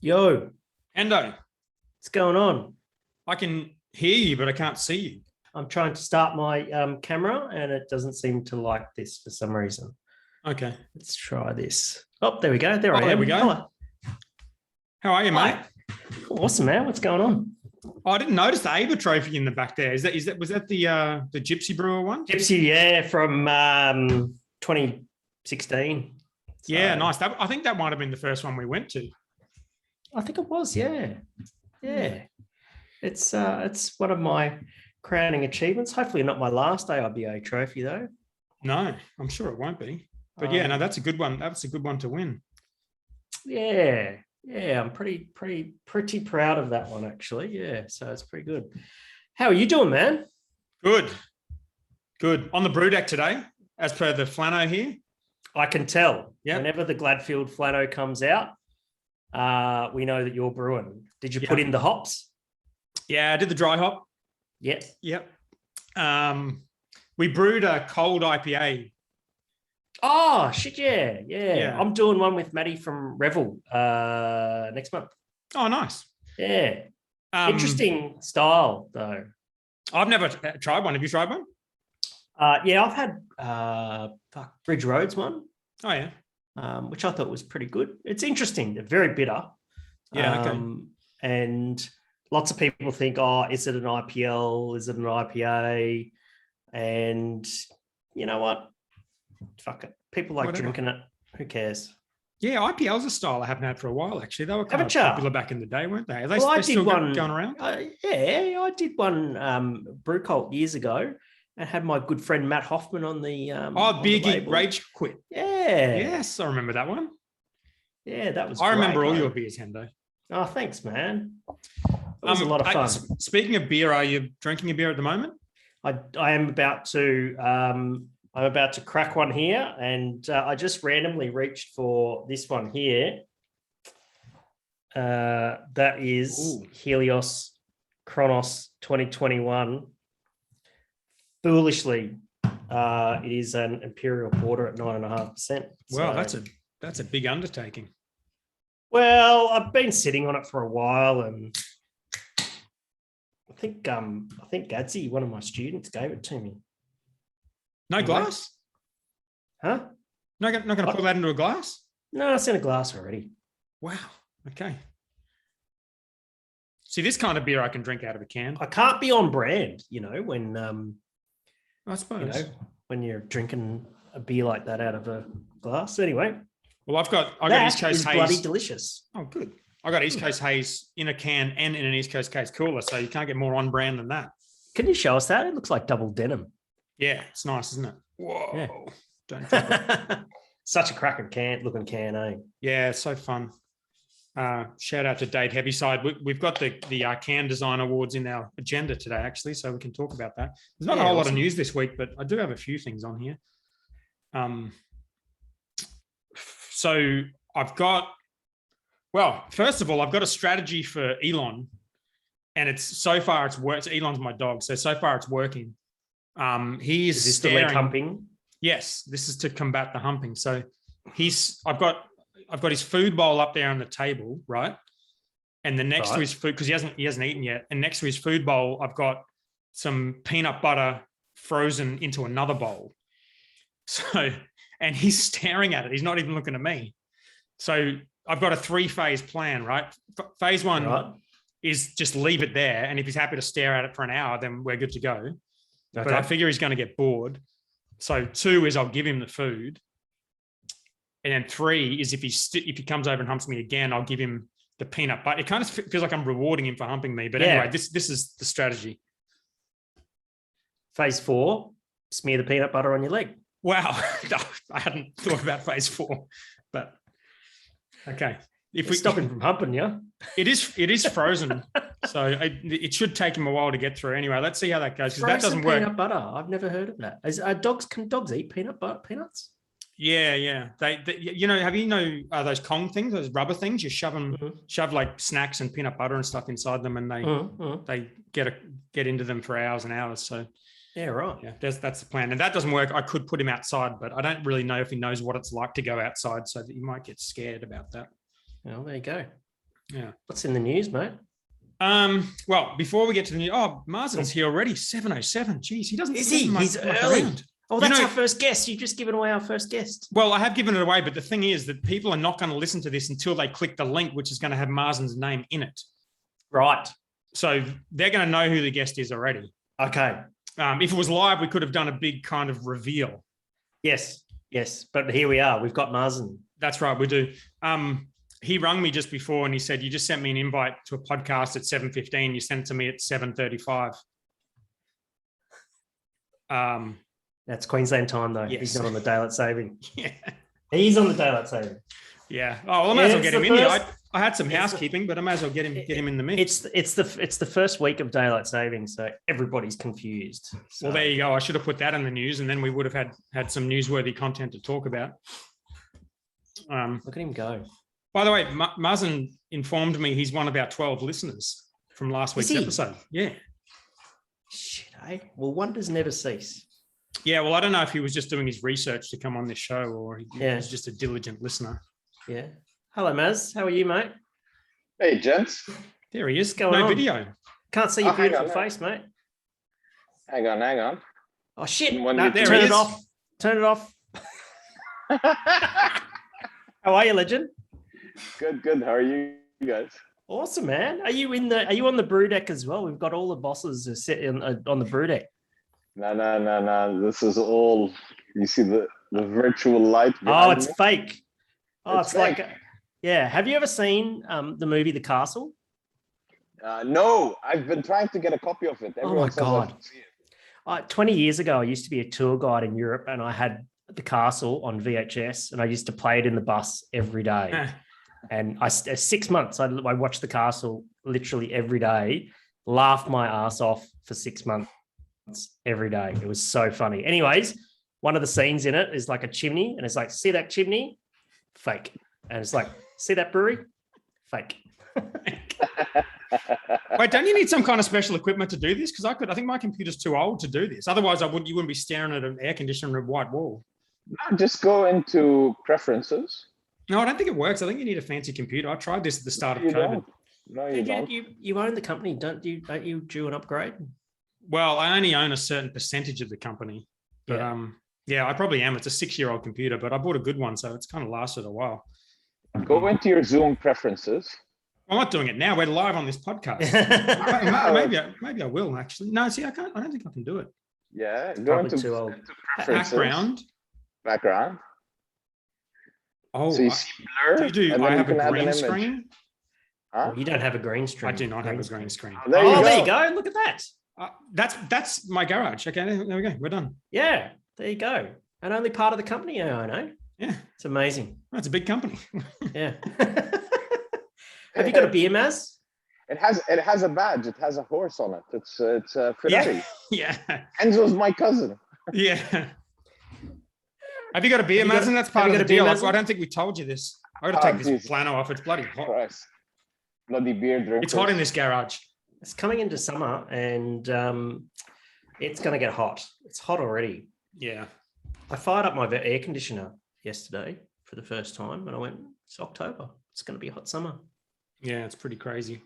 Yo, Endo, what's going on? I can hear you, but I can't see you. I'm trying to start my camera and it doesn't seem to like this for some reason. Okay. Let's try this. Oh, there we go. There I am. There we go. Hello. How are you, mate? Hi. Awesome, man. What's going on? Oh, I didn't notice the Aber trophy in the back there. Was that the Gypsy Brewer one? Gypsy, yeah, from 2016. Yeah, nice. I think that might have been the first one we went to. I think it was, yeah. Yeah. It's one of my crowning achievements. Hopefully not my last AIBA trophy though. No, I'm sure it won't be. But yeah, no, that's a good one. That's a good one to win. Yeah. Yeah, I'm pretty proud of that one actually. Yeah, so it's pretty good. How are you doing, man? Good. On the brew deck today, as per the flano here. I can tell. Yep. Whenever the Gladfield flano comes out, we know that you're brewing. Did you put in the hops? Yeah, I did the dry hop. Yep. We brewed a cold IPA. Oh, shit, yeah. I'm doing one with Maddie from Revel next month. Oh, nice. Yeah. Interesting style, though. I've never tried one. Have you tried one? Yeah, I've had Bridge Roads one. Oh, yeah. Which I thought was pretty good. It's interesting. They're very bitter. Yeah, okay. And lots of people think, oh, is it an IPL? Is it an IPA? And you know what? Fuck it. People like drinking it. Who cares? Yeah, IPL's a style I haven't had for a while, actually. They were kind of popular back in the day, weren't they? Are they still going around? Yeah, I did one brew cult years ago and had my good friend Matt Hoffman on the Beer Geek Rage Quit. Yeah. Yes, I remember that one. Yeah, that was I remember all your beers, Hendo. Oh, thanks, man. It was a lot of fun. Speaking of beer, are you drinking a beer at the moment? I am about to I'm about to crack one here, and I just randomly reached for this one here. That is Helios Kronos 2021. Foolishly, it is an Imperial Porter at 9.5%. Wow, that's a big undertaking. Well, I've been sitting on it for a while, and I think Gadsy, one of my students, gave it to me. No glass? Huh? Not going to put that into a glass? No, it's in a glass already. Wow. Okay. See, this kind of beer I can drink out of a can. I can't be on brand, when I suppose. When you're drinking a beer like that out of a glass. Anyway. Well, I got East Coast Haze. Bloody delicious. Oh, good. I got East Coast Haze in a can and in an East Coast case cooler, so you can't get more on brand than that. Can you show us that? It looks like double denim. Yeah, it's nice, isn't it? Whoa. Yeah. Don't drop it. Such a cracking looking can, eh? Yeah, it's so fun. Shout out to Dave Heavyside. We've got the Can Design Awards in our agenda today, actually, so we can talk about that. There's not a whole lot of news this week, but I do have a few things on here. So first of all, I've got a strategy for Elon, and it's worked. Elon's my dog, so far it's working. He is this the leg humping? Yes, this is to combat the humping. So I've got his food bowl up there on the table, right? And then next to his food, because he hasn't eaten yet, and next to his food bowl, I've got some peanut butter frozen into another bowl. So, and he's staring at it. He's not even looking at me. So I've got a 3-phase plan, right? Phase one is just leave it there. And if he's happy to stare at it for an hour, then we're good to go. Okay. But I figure he's going to get bored. So 2 is I'll give him the food. And then 3 is if he comes over and humps me again, I'll give him the peanut butter. It kind of feels like I'm rewarding him for humping me. But anyway, this is the strategy. Phase 4, smear the peanut butter on your leg. Wow. I hadn't thought about phase 4, but okay. If we stop him from humping you, it is frozen, so it should take him a while to get through. Anyway, let's see how that goes, because that doesn't work. Peanut butter. I've never heard of that. Can dogs eat peanuts? Yeah. They have those Kong things, those rubber things? You shove like snacks and peanut butter and stuff inside them, and they get into them for hours and hours. So yeah, right. Yeah, that's the plan. And that doesn't work. I could put him outside, but I don't really know if he knows what it's like to go outside, so that he might get scared about that. Well, there you go. Yeah. What's in the news, mate? Well, before we get to the news, Mazen's here already. 7:07. Jeez, he doesn't. Is he? He's muck early. around. Oh, that's our first guest. You've just given away our first guest. Well, I have given it away, but the thing is that people are not going to listen to this until they click the link, which is going to have Mazen's name in it. Right. So they're going to know who the guest is already. Okay. If it was live, we could have done a big kind of reveal. Yes. But here we are. We've got Mazen. That's right. We do. He rang me just before and he said, you just sent me an invite to a podcast at 7:15. You sent it to me at 7:35. That's Queensland time, though. Yes. He's not on the daylight saving. Yeah. He's on the daylight saving. Yeah. Oh, well, I might as well get him in here. I had some housekeeping, but I might as well get him in the mix. It's the first week of daylight saving, so everybody's confused. So. Well, there you go. I should have put that in the news, and then we would have had some newsworthy content to talk about. Look at him go. By the way, Mazen informed me he's one of our 12 listeners from last week's episode. Yeah. Shit, eh? Well, wonders never cease. Yeah, well, I don't know if he was just doing his research to come on this show or he was just a diligent listener. Yeah. Hello, Maz. How are you, mate? Hey, gents. There he is. What's going no on? video. Can't see your beautiful face, mate. Hang on. Oh, shit. there turn he it is. off. Turn it off. How are you, legend? Good. How are you guys? Awesome, man. Are you on the brew deck as well? We've got all the bosses sitting on the brew deck. No. This is all. You see the virtual light. Oh, it's me? fake. Oh, it's fake. like, yeah. Have you ever seen the movie The Castle? No, I've been trying to get a copy of it. Oh my says I God. should see it. 20 years ago, I used to be a tour guide in Europe, and I had The Castle on VHS, and I used to play it in the bus every day. And 6 months, I watched The Castle literally every day, laughed my ass off for 6 months every day. It was so funny. Anyways, one of the scenes in it is like a chimney, and it's like, see that chimney? Fake. And it's like, see that brewery? Fake. Wait, don't you need some kind of special equipment to do this? Because I think my computer's too old to do this. Otherwise, you wouldn't be staring at an air conditioner and a white wall. No, just go into preferences. No, I don't think it works. I think you need a fancy computer. I tried this at the start of COVID. Don't. No, you don't. You own the company, don't you do an upgrade? Well, I only own a certain percentage of the company. But yeah, I probably am. It's a 6-year-old computer, but I bought a good one, so it's kind of lasted a while. Go into your Zoom preferences. I'm not doing it now. We're live on this podcast. maybe I will actually. No, see, I can't. I don't think I can do it. Yeah, go Probably into too old. preferences. Background. Oh, so you see blur. I have a green screen. Huh? You don't have a green screen. I do not have a green screen. There you go. Look at that. That's my garage. Okay, there we go. We're done. Yeah, there you go. And only part of the company I know. Yeah, it's amazing. That's a big company. Yeah. Have you got a beer, Maz? It has a badge. It has a horse on it. It's a Ferrari. Yeah. Enzo's my cousin. Yeah. Have you got a beer, Mazen? That's part of the deal. I don't think we told you this. I got to take this flannel off. It's bloody hot. Christ. Bloody beer drinkers. It's hot in this garage. It's coming into summer, and it's going to get hot. It's hot already. Yeah. I fired up my air conditioner yesterday for the first time, and I went, it's October. It's going to be a hot summer. Yeah, it's pretty crazy.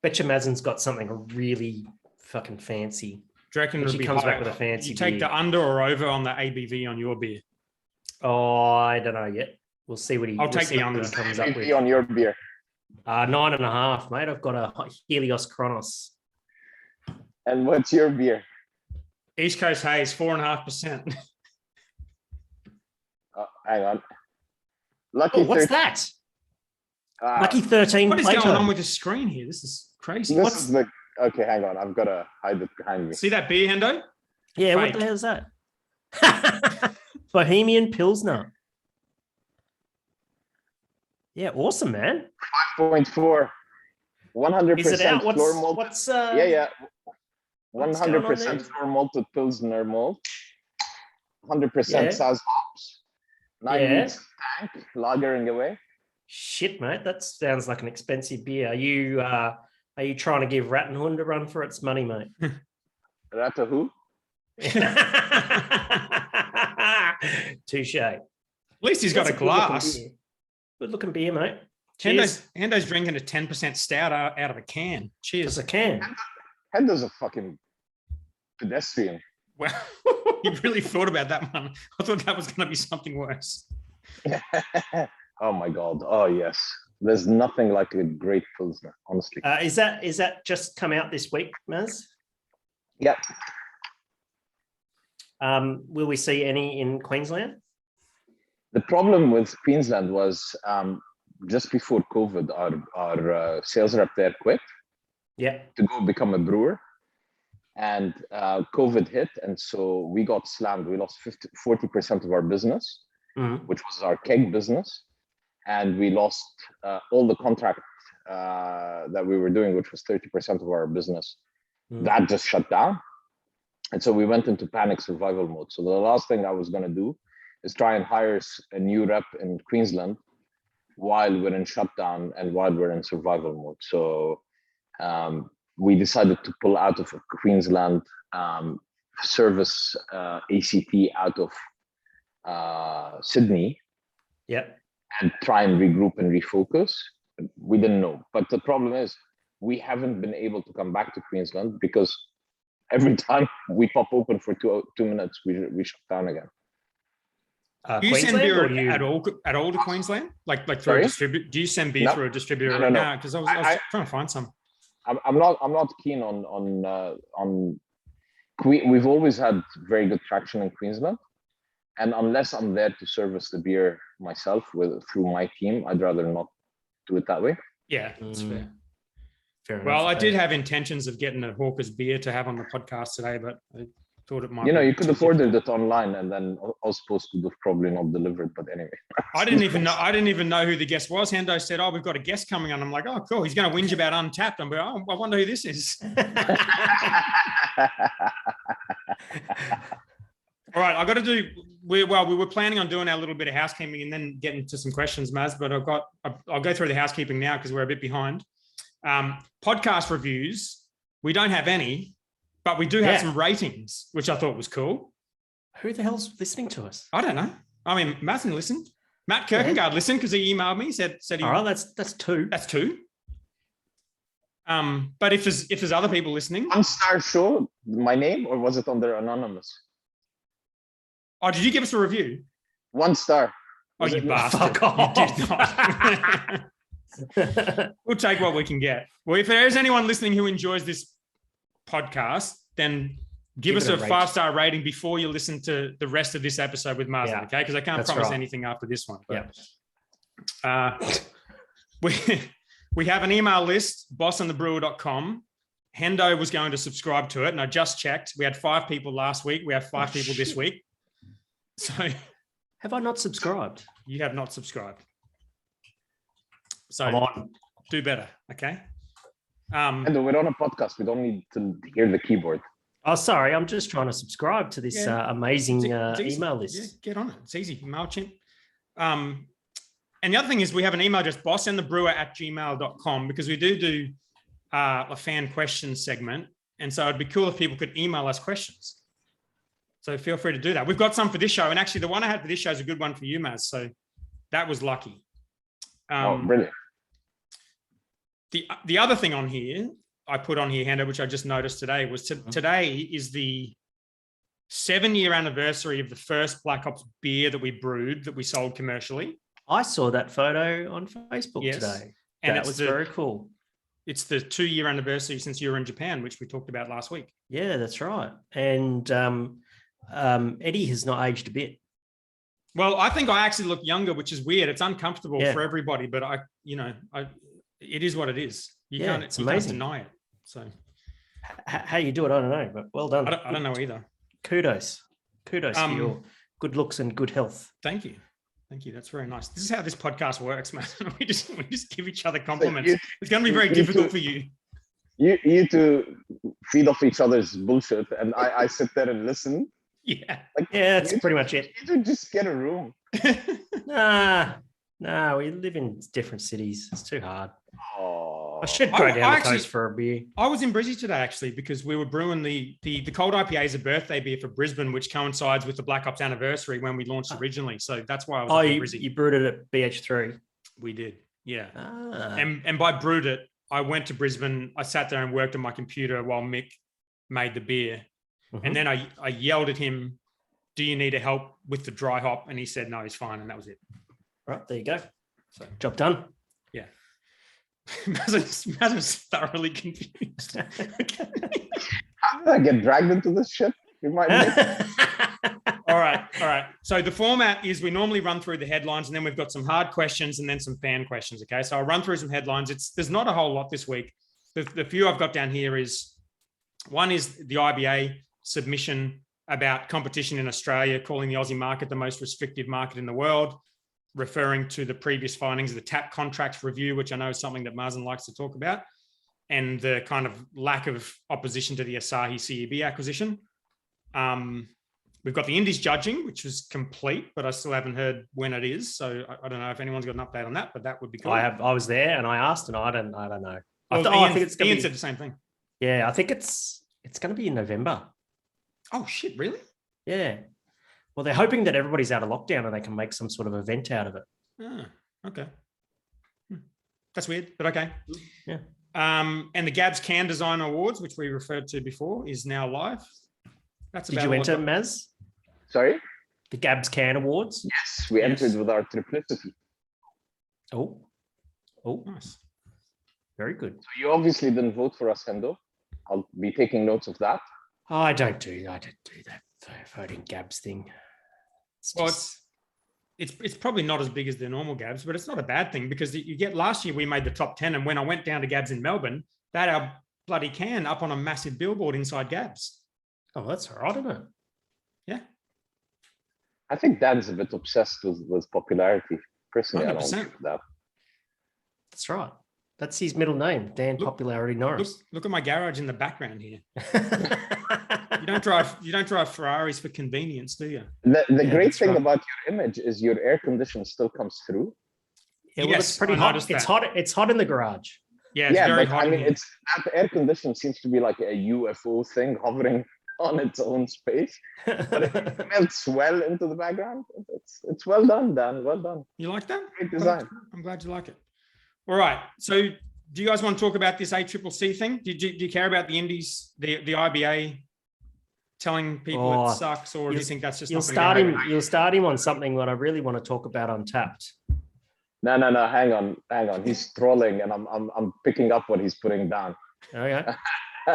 Bet you Mazen's got something really fucking fancy. Do you reckon she comes back with a fancy You take beer. the under or over on the ABV on your beer? Oh, I don't know yet. We'll see what I'll take the under. He comes up with. On your beer. 9.5, mate. I've got a Helios Kronos. And what's your beer? East Coast Haze, 4.5%. Hang on. Lucky. What's that? Lucky 13. What is Plato. going on with the screen here? This is crazy. Okay, hang on. I've got to hide it behind me. See that beer, Hendo? Yeah, Fake. what the hell is that? Bohemian Pilsner. Yeah, awesome, man. 5.4. 100% Is it out? floor malt. What's 100% floor malted Pilsner malt. 100% Saz hops. 9 weeks tank, lagering away. Shit, mate, that sounds like an expensive beer. Are you trying to give Rattenhund a run for its money, mate? Rata who? Touche. At least he's got a glass. Good looking beer, mate. Cheers. Hendo's drinking a 10% stout out of a can. Cheers. It's a can. Hendo's a fucking pedestrian. Well, you really thought about that one. I thought that was going to be something worse. Oh my God. Oh yes. There's nothing like a great Pilsner, honestly. Is that just come out this week, Maz? Yeah. Will we see any in Queensland? The problem with Queensland was just before COVID, our sales rep there quit Yeah. to go become a brewer. And COVID hit. And so we got slammed. We lost 40% of our business, which was our keg business. And we lost all the contract that we were doing, which was 30% of our business. That just shut down. And so we went into panic survival mode. So the last thing I was going to do is try and hire a new rep in Queensland while we're in shutdown and while we're in survival mode. So we decided to pull out of Queensland, service ACT out of Sydney. Yep. And try and regroup and refocus. We didn't know. But the problem is we haven't been able to come back to Queensland because every time we pop open for two minutes, we shut down again. Do you send beer at all to Queensland? Like through a distributor? Do you send beer through a distributor? No. Because I was trying to find some. I'm not keen on we've always had very good traction in Queensland. And unless I'm there to service the beer myself through my team, I'd rather not do it that way. Yeah, that's fair. Fair Well, enough. I did have intentions of getting a Hawker's beer to have on the podcast today, but I thought it might. You could have ordered it online, and then I was supposed to have probably not delivered. But anyway, I didn't even know who the guest was. Hendo said, "Oh, we've got a guest coming on." I'm like, "Oh, cool. He's going to whinge about Untapped." I'm like, "Oh, I wonder who this is." All right, I got to do. We were planning on doing our little bit of housekeeping and then getting to some questions, Maz. But I'll go through the housekeeping now because we're a bit behind. Podcast reviews, we don't have any, but we do have some ratings, which I thought was cool. Who the hell's listening to us? I don't know. I mean, Mazen listened. Matt Kirkengard listened because he emailed me. Said he. All right, that's two. That's two. But if there's other people listening, 1-star show my name, or was it under anonymous? Oh, did you give us a review? 1 star. Oh, you bastard! Fuck off. You did not. We'll take what we can get. Well, if there is anyone listening who enjoys this podcast, then give us a 5-star rating before you listen to the rest of this episode with Mazen, okay? Because I can't promise anything after this one. But, we have an email list, bossonthebrewer.com. Hendo was going to subscribe to it, and I just checked. We had 5 people last week. We have 5 people this week. So, have I not subscribed? You have not subscribed. So, come on, do better, okay? And we're on a podcast. We don't need to hear the keyboard. Oh, sorry. I'm just trying to subscribe to this amazing email list. Yeah, get on it. It's easy. MailChimp. And the other thing is we have an email address, bossandthebrewer@gmail.com, because we do a fan questions segment. And so it'd be cool if people could email us questions. So feel free to do that. We've got some for this show. And actually, the one I had for this show is a good one for you, Maz. So that was lucky. Brilliant. The other thing on here, I put on here, Hendo, which I just noticed today, was today is the 7-year anniversary of the first Black Ops beer that we brewed, that we sold commercially. I saw that photo on Facebook today. And that was very cool. It's the 2-year anniversary since you were in Japan, which we talked about last week. Yeah, that's right. And Eddie has not aged a bit. Well, I think I actually look younger, which is weird. It's uncomfortable for everybody, but it is what it is. You can't deny it. So how you do it, I don't know, but well done. I don't know either. Kudos for your good looks and good health. Thank you. That's very nice. This is how this podcast works, man. We just give each other compliments. It's going to be very difficult for you. You two feed off each other's bullshit, and I sit there and listen. Yeah. That's pretty much it. You just get a room. Nah, we live in different cities. It's too hard. Oh, I should go down the coast for a beer. I was in Brizzy today, actually, because we were brewing the cold IPA is a birthday beer for Brisbane, which coincides with the Black Ops anniversary when we launched originally. So that's why I was in Brizzy. You brewed it at BH3. We did. Yeah. Ah. And by brewed it, I went to Brisbane. I sat there and worked on my computer while Mick made the beer. And then I yelled at him, do you need help with the dry hop? And he said, no, he's fine. And that was it. Right, there you go. So Job done. yeah. Mazen's thoroughly confused. How did I get dragged into this shit? Remind me. All right. So the format is we normally run through the headlines and then we've got some hard questions and then some fan questions. Okay. So I'll run through some headlines. There's not a whole lot this week. The few I've got down here is one is the IBA submission about competition in Australia, calling the Aussie market the most restrictive market in the world, referring to the previous findings of the TAP contracts review, which I know is something that Mazen likes to talk about, and the kind of lack of opposition to the Asahi CEB acquisition. We've got the Indies judging, which was complete, but I still haven't heard when it is. So I don't know if anyone's got an update on that, but that would be cool. I was there and I asked, and I don't know. Well, I think it's going to be said the same thing. Yeah, I think it's going to be in November. Oh shit! Really? Yeah. Well, they're hoping that everybody's out of lockdown and they can make some sort of event out of it. Ah, okay. That's weird, but okay. Yeah. And the Gabs Can Design Awards, which we referred to before, is now live. That's Did you enter, Maz? Sorry? The Gabs Can Awards? Yes, we entered with our triplicity. Oh, nice. Very good. So you obviously didn't vote for us, Hendo. I'll be taking notes of that. I don't do that voting Gabs thing. It's probably not as big as the normal Gabs, but it's not a bad thing because you get last year we made the top 10, and when I went down to Gabs in Melbourne, they had our bloody can up on a massive billboard inside Gabs. Oh, that's all right, isn't it? Yeah. I think Dan's a bit obsessed with popularity. Personally, 100%. I don't think that. That's right. That's his middle name, Dan Popularity Norris. Look at my garage in the background here. You don't drive Ferraris for convenience, do you? The great thing about your image is your air condition still comes through. Yeah, well, it's pretty hot. It's hot in the garage. Yeah, it's very hot. I mean, that air condition seems to be like a UFO thing hovering on its own space, but it melts well into the background. It's well done, Dan. Well done. You like that? Great design. I'm glad you like it. All right. So, do you guys want to talk about this ACCC thing? Do you care about the Indies, the IBA telling people it sucks, or do you think that's just you'll start him on something that I really want to talk about Untapped? No. Hang on. He's trolling, and I'm picking up what he's putting down. Okay.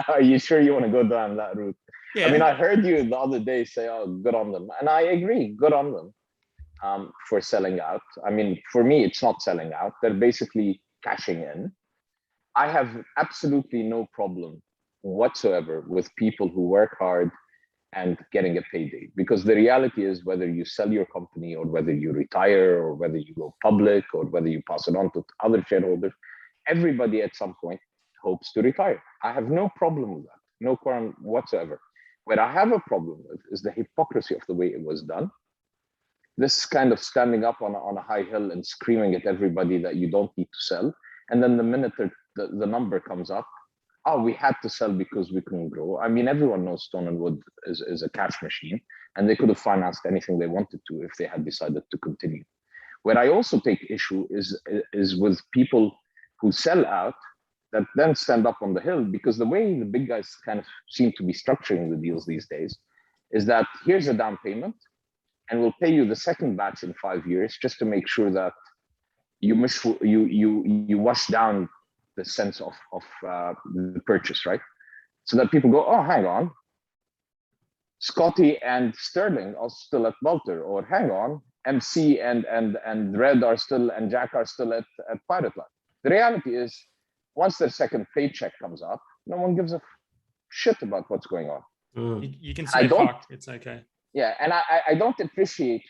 Are you sure you want to go down that route? Yeah. I mean, I heard you the other day say, "Oh, good on them," and I agree. Good on them for selling out. I mean, for me, it's not selling out. They're basically cashing in. I have absolutely no problem whatsoever with people who work hard and getting a payday, because the reality is, whether you sell your company or whether you retire or whether you go public or whether you pass it on to other shareholders, everybody at some point hopes to retire. I have no problem with that, no problem whatsoever. What I have a problem with is the hypocrisy of the way it was done. This kind of standing up on a high hill and screaming at everybody that you don't need to sell. And then the minute the number comes up, oh, we had to sell because we couldn't grow. I mean, everyone knows Stone and Wood is a cash machine, and they could have financed anything they wanted to if they had decided to continue. Where I also take issue is with people who sell out that then stand up on the hill, because the way the big guys kind of seem to be structuring the deals these days is that here's a down payment and we'll pay you the second batch in 5 years, just to make sure that you wash down the sense of the purchase, right? So that people go, oh, hang on, Scotty and Sterling are still at Walter, or hang on, MC and Red are still, and Jack are still at Pirate Life. The reality is, once their second paycheck comes up, no one gives a shit about what's going on. You can say fuck, it's okay. Yeah, and I don't appreciate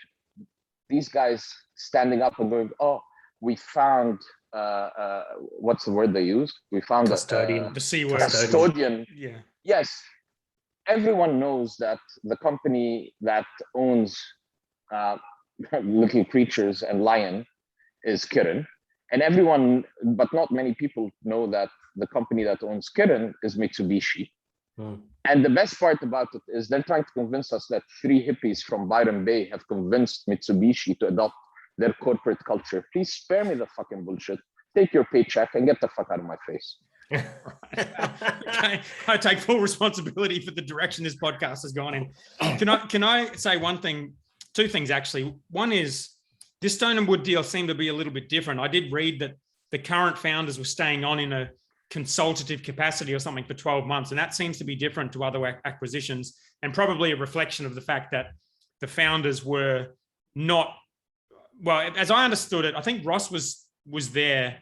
these guys standing up and going, oh, we found, what's the word they used? We found custodian. The C word. Custodian. Yeah. Yes. Everyone knows that the company that owns Little Creatures and Lion is Kirin. And everyone, but not many people, know that the company that owns Kirin is Mitsubishi. And the best part about it is they're trying to convince us that 3 hippies from Byron Bay have convinced Mitsubishi to adopt their corporate culture. Please spare me the fucking bullshit. take your paycheck and get the fuck out of my face. Okay. I take full responsibility for the direction this podcast has gone in. Can I say two things actually? One is this Stone and Wood deal seemed to be a little bit different. I did read that the current founders were staying on in a consultative capacity or something for 12 months. And that seems to be different to other acquisitions, and probably a reflection of the fact that the founders were not, well, as I understood it, I think Ross was there,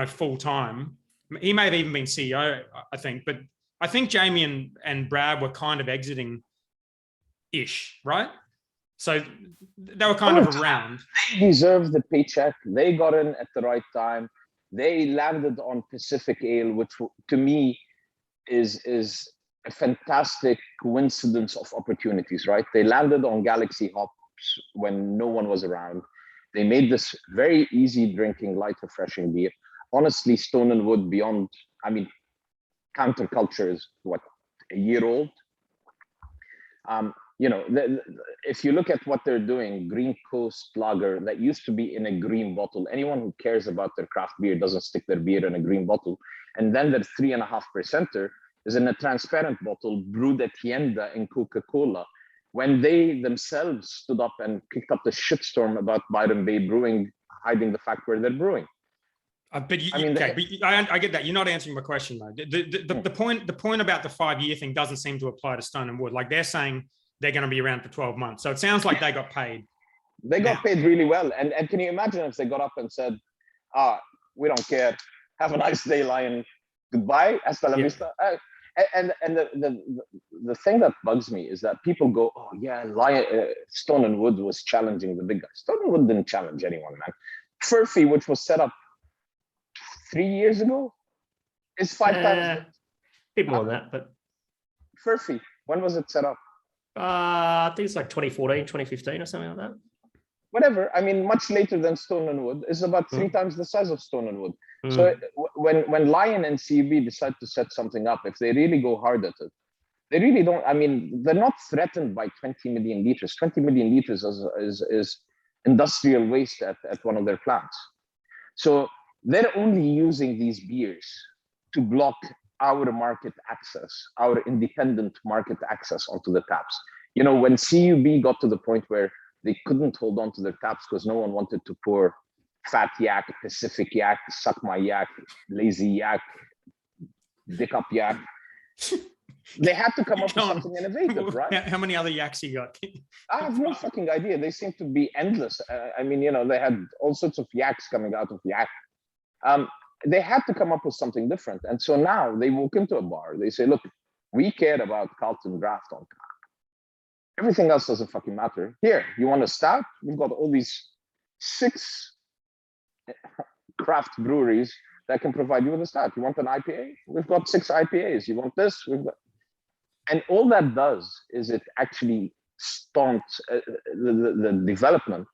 full time. He may have even been CEO, I think, but I think Jamie and Brad were kind of exiting-ish, right? So they were kind of around. They deserve the paycheck. They got in at the right time. They landed on Pacific Ale, which to me is a fantastic coincidence of opportunities, right? They landed on Galaxy hops when no one was around. They made this very easy drinking, light, refreshing beer. Honestly, Stone and Wood beyond, counterculture is what, a year old? If you look at what they're doing, Green Coast Lager, that used to be in a green bottle. Anyone who cares about their craft beer doesn't stick their beer in a green bottle. And then their 3.5% is in a transparent bottle brewed at Tienda in Coca-Cola, when they themselves stood up and kicked up the shitstorm about Byron Bay Brewing hiding the fact where they're brewing. I get that. You're not answering my question though. The point about the 5-year thing doesn't seem to apply to Stone and Wood. Like they're saying they're going to be around for 12 months. So it sounds like they got paid. They got paid really well. And can you imagine if they got up and said, we don't care. Have a nice day, Lion. Goodbye. Hasta la vista. And the thing that bugs me is that people go, oh yeah, Stone and Wood was challenging the big guys. Stone and Wood didn't challenge anyone, man. Furphy, which was set up 3 years ago, is 5 times. Bit more than that, but Furphy, when was it set up? I think it's like 2014, 2015 or something like that. Whatever. Much later than Stone and Wood. It's about 3 times the size of Stone and Wood. So when Lion and CUB decide to set something up, if they really go hard at it, they really don't. They're not threatened by 20 million liters. 20 million liters is industrial waste at one of their plants. So they're only using these beers to block our market access, our independent market access onto the taps. When CUB got to the point where they couldn't hold on to their taps because no one wanted to pour Fat Yak, Pacific Yak, Suck My Yak, Lazy Yak, Dick Up Yak. They had to come up with something innovative, right? How many other yaks you got? I have no fucking idea. They seem to be endless. They had all sorts of yaks coming out of yak. They had to come up with something different. And so now they walk into a bar. They say, look, we care about Carlton Draft on tap. Everything else doesn't fucking matter. Here, you want a stout? We've got all these 6 craft breweries that can provide you with a stout. You want an IPA? We've got 6 IPAs. You want this? And all that does is it actually stunts the development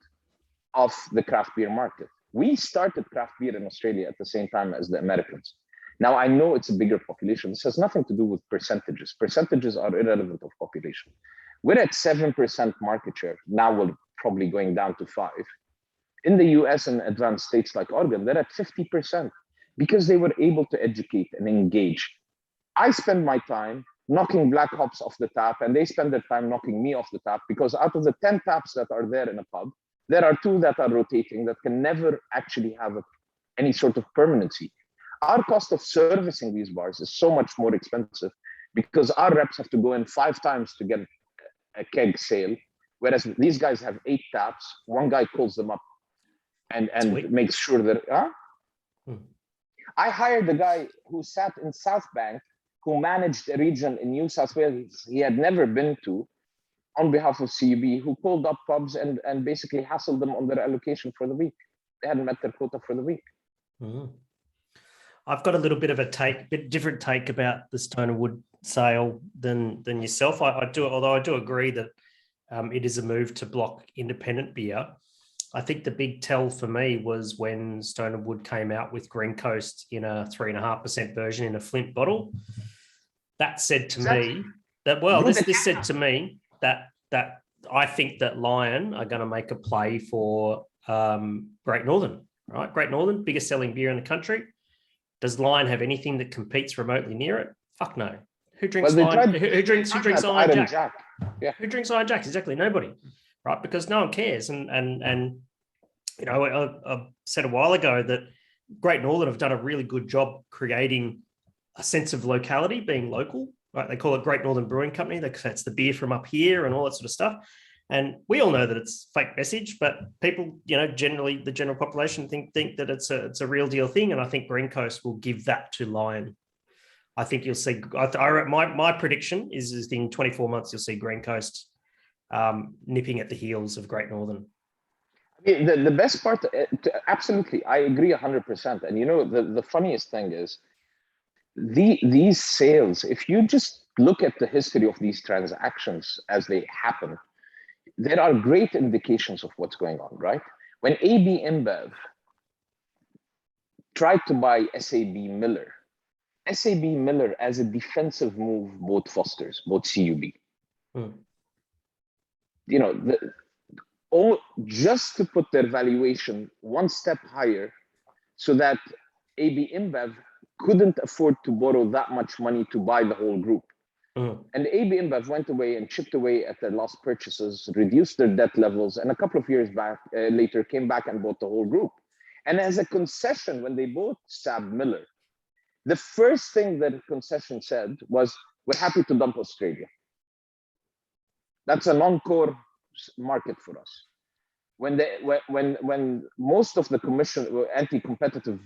of the craft beer market. We started craft beer in Australia at the same time as the Americans. Now, I know it's a bigger population. This has nothing to do with percentages. Percentages are irrelevant of population. We're at 7% market share. Now we're probably going down to 5%. In the US and advanced states like Oregon, they're at 50% because they were able to educate and engage. I spend my time knocking black hops off the tap, and they spend their time knocking me off the tap, because out of the 10 taps that are there in a pub, there are 2 that are rotating that can never actually have any sort of permanency. Our cost of servicing these bars is so much more expensive because our reps have to go in 5 times to get a keg sale, whereas these guys have 8 taps. One guy calls them up and makes sure that. I hired the guy who sat in South Bank, who managed a region in New South Wales he had never been to, on behalf of CUB, who called up pubs and basically hassled them on their allocation for the week. They hadn't met their quota for the week. I've got a little bit of a different take about the Stone and Wood sale than yourself. I do, although I do agree that it is a move to block independent beer. I think the big tell for me was when Stone and Wood came out with Green Coast in a 3.5% version in a Flint bottle. That said to me that, well, this said to me that I think that Lion are going to make a play for Great Northern. right? Great Northern, biggest selling beer in the country. Does Lion have anything that competes remotely near it? Fuck no. Who drinks Lion? Who drinks Iron Jack? Yeah. Who drinks Iron Jack? Exactly, nobody, right? Because no one cares. And you know, I said a while ago that Great Northern have done a really good job creating a sense of locality, being local. Right? They call it Great Northern Brewing Company. That's the beer from up here and all that sort of stuff. And we all know that it's fake message, but people, you know, generally the general population think that it's a real deal thing. And I think Green Coast will give that to Lion. I think you'll see. My prediction is in 24 months you'll see Green Coast nipping at the heels of Great Northern. The best part, absolutely, I agree 100%. And you know, the funniest thing is these sales, if you just look at the history of these transactions as they happen, there are great indications of what's going on, right? When AB InBev tried to buy SAB Miller as a defensive move, both fosters, both CUB. You know, just to put their valuation one step higher so that AB InBev couldn't afford to borrow that much money to buy the whole group. And AB InBev went away and chipped away at their lost purchases, reduced their debt levels, and a couple of years later came back and bought the whole group. And as a concession, when they bought SAB Miller, the first thing that the concession said was, "We're happy to dump Australia. That's a non-core market for us." When most of the anti-competitive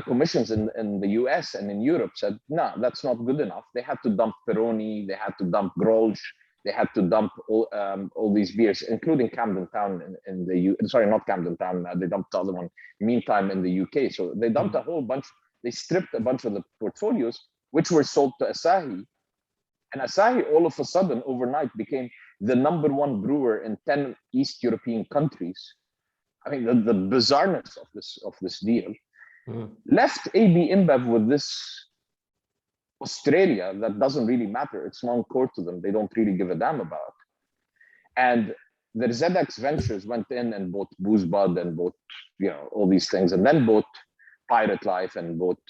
commissions in the US and in Europe said, no, that's not good enough. They had to dump Peroni, they had to dump Grolsch, they had to dump all these beers, including Camden Town in the sorry, not Camden Town, they dumped the other one, Meantime in the UK. So they dumped a whole bunch, they stripped a bunch of the portfolios, which were sold to Asahi. And Asahi all of a sudden overnight became the #1 brewer in 10 East European countries. I mean, the bizarreness of this deal. Left AB InBev with this Australia that doesn't really matter. It's non-core to them. They don't really give a damn about. And the ZX Ventures went in and bought Booze Bud and bought, you know, all these things, and then bought Pirate Life and bought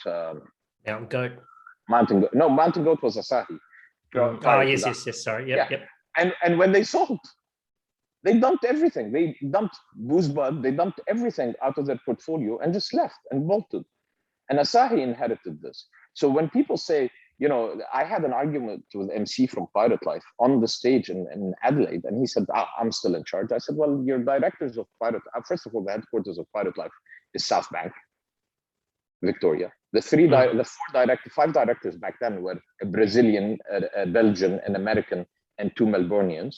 Mountain Goat. Mountain Goat. No, Mountain Goat was Asahi. Oh, yes. Sorry. Yep. And when they sold, they dumped everything. They dumped Booze Bud. They dumped everything out of their portfolio and just left and bolted. And Asahi inherited this. So when people say, you know, I had an argument with MC from Pirate Life on the stage in Adelaide, and he said, I'm still in charge. I said, well, you're directors of Pirate. First of all, the headquarters of Pirate Life is South Bank, Victoria. The five directors back then were a Brazilian, a Belgian, an American, and 2 Melbournians.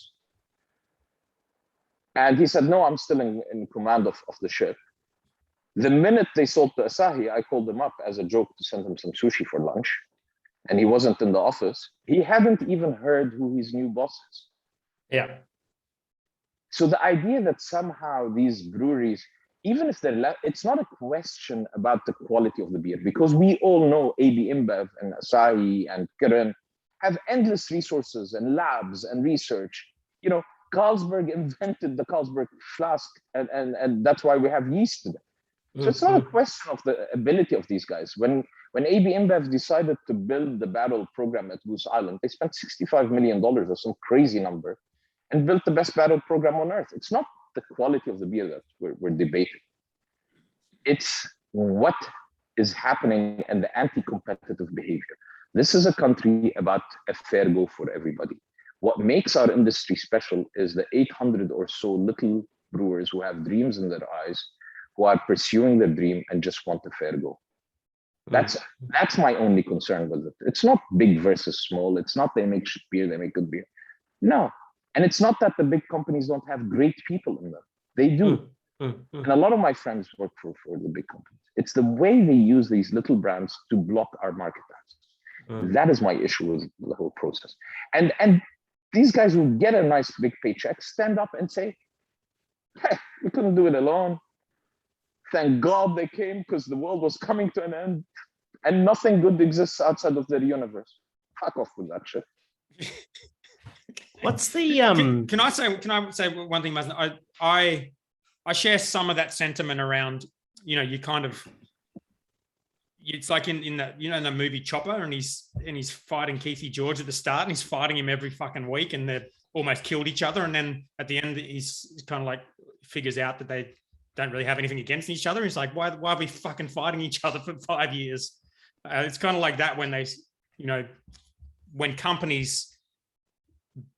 And he said, no, I'm still in command of the ship. The minute they sold to Asahi, I called him up as a joke to send him some sushi for lunch. And he wasn't in the office. He hadn't even heard who his new boss is. Yeah. So the idea that somehow these breweries, even if they're it's not a question about the quality of the beer, because we all know AB InBev and Asahi and Kirin have endless resources and labs and research. You know, Carlsberg invented the Carlsberg flask, and that's why we have yeast today. So it's not a question of the ability of these guys. When AB InBev decided to build the barrel program at Goose Island, they spent $65 million or some crazy number and built the best barrel program on earth. It's not the quality of the beer that we're debating. It's what is happening and the anti-competitive behavior. This is a country about a fair go for everybody. What makes our industry special is the 800 or so little brewers who have dreams in their eyes, who are pursuing their dream and just want a fair go. That's my only concern with it. It's not big versus small. It's not they make shit beer, they make good beer. No. And it's not that the big companies don't have great people in them. They do. And a lot of my friends work for the big companies. It's the way they use these little brands to block our market access. That is my issue with the whole process. And these guys who get a nice big paycheck stand up and say, hey, we couldn't do it alone. Thank God they came, because the world was coming to an end and nothing good exists outside of their universe. Fuck off with that shit. What's the Can I say one thing, Mazen? I share some of that sentiment around you kind of, it's like in that, in the movie Chopper, and he's fighting Keithy George at the start, and he's fighting him every fucking week, and they've almost killed each other. And then at the end, he's kind of like figures out that they don't really have anything against each other. He's like, why are we fucking fighting each other for 5 years? It's kind of like that when they, when companies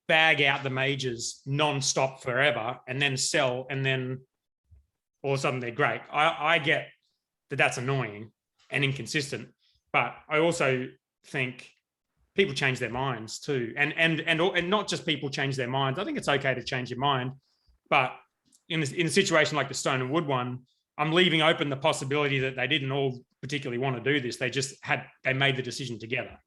bag out the majors non-stop forever and then sell, and then all of a sudden they're great. I get that that's annoying and inconsistent, but I also think people change their minds too. And not just people change their minds. I think it's okay to change your mind, but in a situation like the Stone and Wood one, I'm leaving open the possibility that they didn't all particularly want to do this. They made the decision together.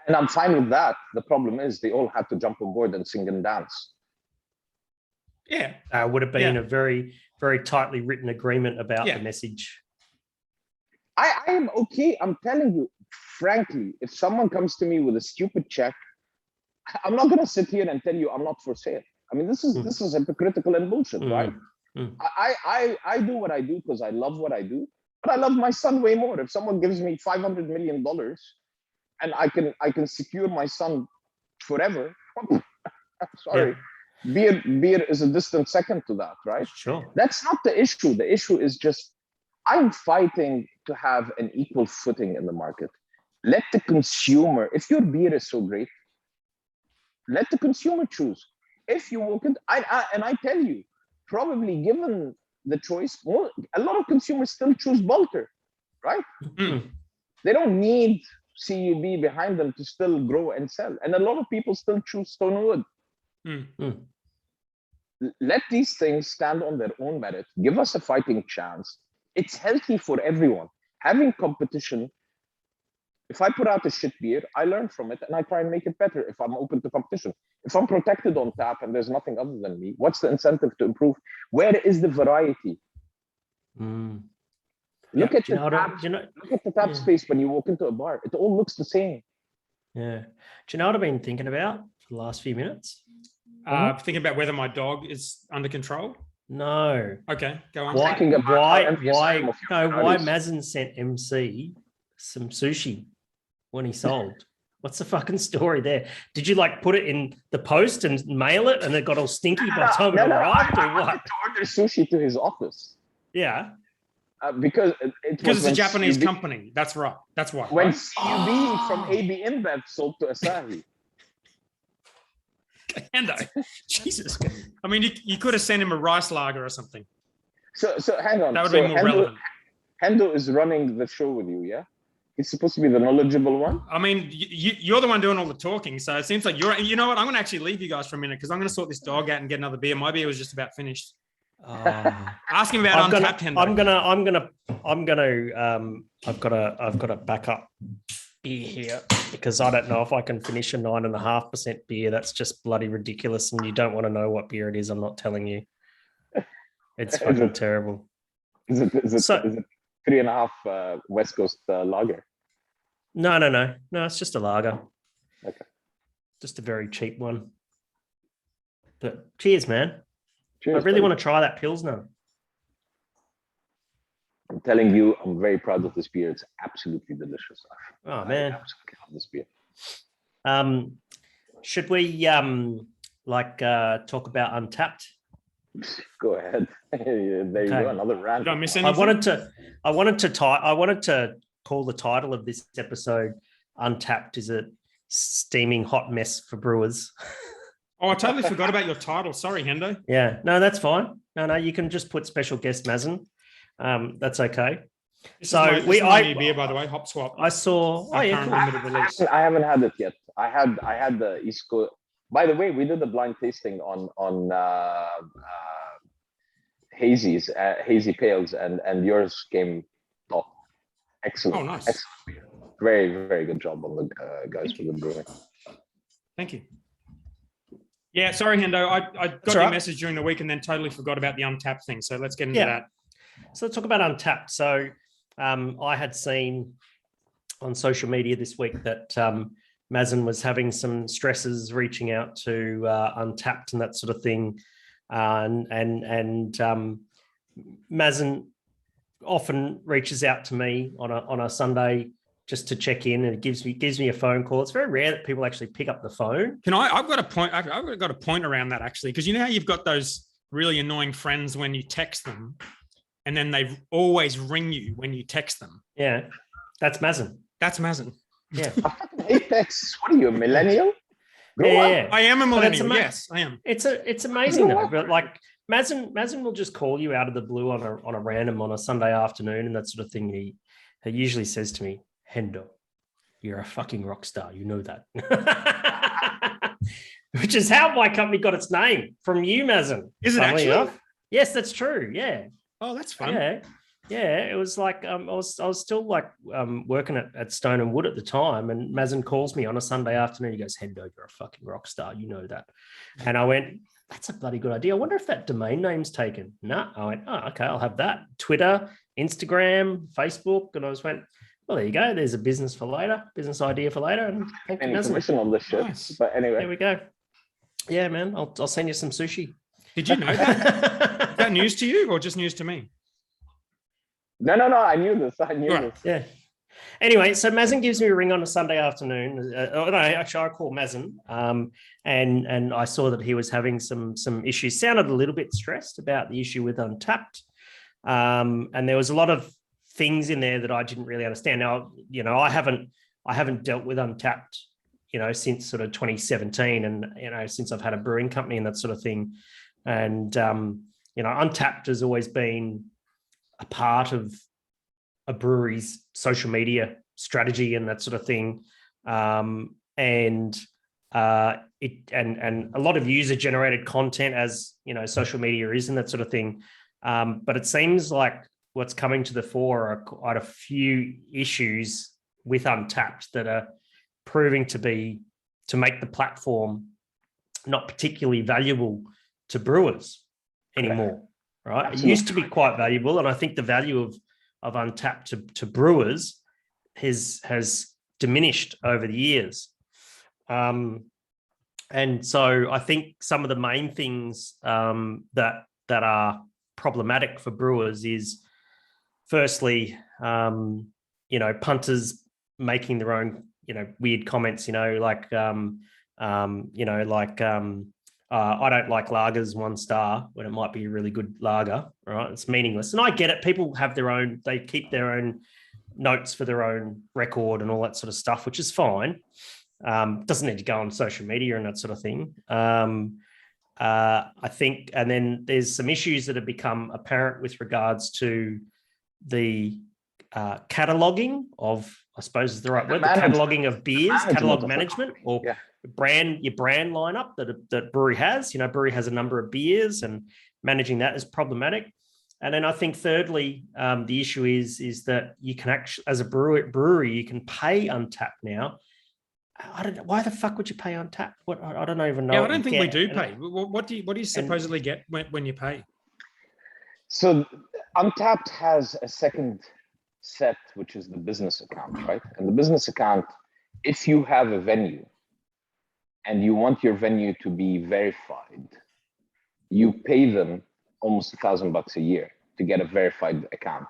And I'm fine with that. The problem is they all had to jump on board and sing and dance. Yeah. Would have been a very, very tightly written agreement about the message. I am okay. I'm telling you, frankly, if someone comes to me with a stupid check, I'm not going to sit here and tell you I'm not for sale. I mean, this is hypocritical and bullshit, right? I do what I do because I love what I do, but I love my son way more. If someone gives me $500 million and I can secure my son forever, I'm sorry. Yeah. Beer is a distant second to that, right? Sure. That's not the issue. The issue is just I'm fighting to have an equal footing in the market. Let the consumer, if your beer is so great, let the consumer choose. If you walk in, and I tell you, probably given the choice, a lot of consumers still choose Bolter, right? Mm-hmm. They don't need CUB behind them to still grow and sell. And a lot of people still choose Stonewood. Mm-hmm. Let these things stand on their own merit. Give us a fighting chance. It's healthy for everyone. Having competition. If I put out a shit beer, I learn from it and I try and make it better if I'm open to competition. If I'm protected on tap and there's nothing other than me, what's the incentive to improve? Where is the variety? Look at the tap space when you walk into a bar. It all looks the same. Yeah. Do you know what I've been thinking about for the last few minutes? Thinking about whether my dog is under control. No. Okay, go on. Why Mazen sent MC some sushi when he sold? What's the fucking story there? Did you put it in the post and mail it and it got all stinky by the time it arrived, or what? I had to order sushi to his office. Yeah. Because it's a Japanese company. That's right. That's why. When CUB from AB InBev sold to Asahi. Hendo, Jesus. I mean, you could have sent him a rice lager or something. So hang on. That would be more relevant. Hendo is running the show with you, yeah? He's supposed to be the knowledgeable one. I mean, you're the one doing all the talking, so it seems like you're. You know what? I'm going to actually leave you guys for a minute because I'm going to sort this dog out and get another beer. My beer was just about finished. Ask him about Untapped, Hendo. I've got a backup beer here because I don't know if I can finish a 9.5% beer. That's just bloody ridiculous, and you don't want to know what beer it is. I'm not telling you. It's fucking terrible. Is it 3.5 West Coast lager? No. It's just a lager. Okay. Just a very cheap one. But cheers, man. Cheers, I really want to try that Pilsner. I'm telling you, I'm very proud of this beer. It's absolutely delicious. Oh, man. I absolutely love this beer. Should we talk about Untapped? Go ahead. There you go. Another rant. Don't miss anything. I wanted to call the title of this episode Untapped is a steaming hot mess for brewers. Oh, I totally forgot about your title. Sorry, Hendo. Yeah, no, that's fine. No, you can just put special guest Mazen. That's okay. This is my new beer, by the way, Hop Swap. I saw. I haven't had it yet. I had the East Coast. By the way, we did a blind tasting on hazy pales, and yours came top. Excellent. Oh, nice. Excellent beer. Very, very good job on the guys for the brewing. Thank you. Yeah, sorry, Hendo. I got your message during the week and then totally forgot about the Untapped thing. So let's get into that. So let's talk about Untapped. So I had seen on social media this week that Mazen was having some stresses reaching out to Untapped and that sort of thing. And Mazen often reaches out to me on a Sunday just to check in, and it gives me a phone call. It's very rare that people actually pick up the phone. I've got a point. I've got a point around that actually, because you know how you've got those really annoying friends when you text them, and then they always ring you when you text them. Yeah, that's Mazen. That's Mazen. Yeah. I fucking hate texts. What are you, a millennial? Yeah. I am a millennial. Yes, I am. It's amazing though, but like Mazen will just call you out of the blue on a random on a Sunday afternoon and that sort of thing. He usually says to me, "Hendo, you're a fucking rock star. You know that." Which is how my company got its name, from you, Mazen. Is it actually? Enough. Yes, that's true. Yeah. Oh, that's fun. Yeah. It was like I was still like working at Stone and Wood at the time, and Mazen calls me on a Sunday afternoon. He goes, "Hendo, you're a fucking rock star. You know that." And I went, "That's a bloody good idea. I wonder if that domain name's taken." No, I went, "Oh, okay, I'll have that." Twitter, Instagram, Facebook, and I just went, "Well, there you go. There's a business idea for later." And thank you, Any Mazen. commission on this shit. Nice. But anyway. There we go. Yeah, man. I'll send you some sushi. Did you know that? Is that news to you or just news to me? No. I knew this. This. Yeah. Anyway, so Mazen gives me a ring on a Sunday afternoon. No, actually, I call Mazen, and I saw that he was having some issues. Sounded a little bit stressed about the issue with Untapped, and there was a lot of things in there that I didn't really understand. Now, you know, I haven't dealt with Untapped, you know, since sort of 2017, and you know, since I've had a brewing company and that sort of thing, and you know, Untapped has always been a part of a brewery's social media strategy and that sort of thing, and a lot of user generated content, as you know, social media is and that sort of thing. But it seems like what's coming to the fore are quite a few issues with Untapped that are proving to make the platform not particularly valuable to brewers anymore. Right? Absolutely. It used to be quite valuable, and I think the value of Untapped to brewers has diminished over the years. And so I think some of the main things that are problematic for brewers is, firstly, you know, punters making their own, you know, weird comments, you know, like, I don't like lagers 1 star when it might be a really good lager, right? It's meaningless. And I get it. People have they keep their own notes for their own record and all that sort of stuff, which is fine. Doesn't need to go on social media and that sort of thing. I think, and then there's some issues that have become apparent with regards to the cataloging of, I suppose is the right word, the cataloging of beers, catalog management, or your brand lineup that brewery has. You know, brewery has a number of beers, and managing that is problematic. And then I think thirdly, the issue is that you can actually, as a brewery, you can pay Untapped now. I don't know, why the fuck would you pay Untapped? What, I don't even know. Yeah, I don't think we do pay. What do you supposedly get when you pay? So Untapped has a second set, which is the business account, right? And the business account, if you have a venue and you want your venue to be verified, you pay them almost $1,000 a year to get a verified account.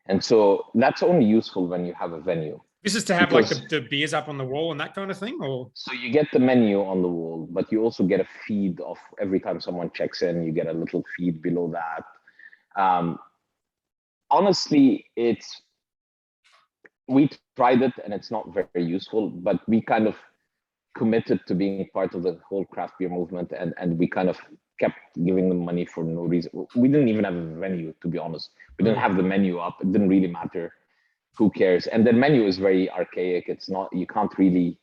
And so that's only useful when you have a venue. This is to have like the beers up on the wall and that kind of thing, or? So you get the menu on the wall, but you also get a feed of every time someone checks in, you get a little feed below that. Honestly, we tried it and it's not very useful, but we kind of committed to being part of the whole craft beer movement, and we kind of kept giving them money for no reason. We didn't even have a venue, to be honest. We didn't have the menu up. It didn't really matter. Who cares? And the menu is very archaic. It's not, you can't really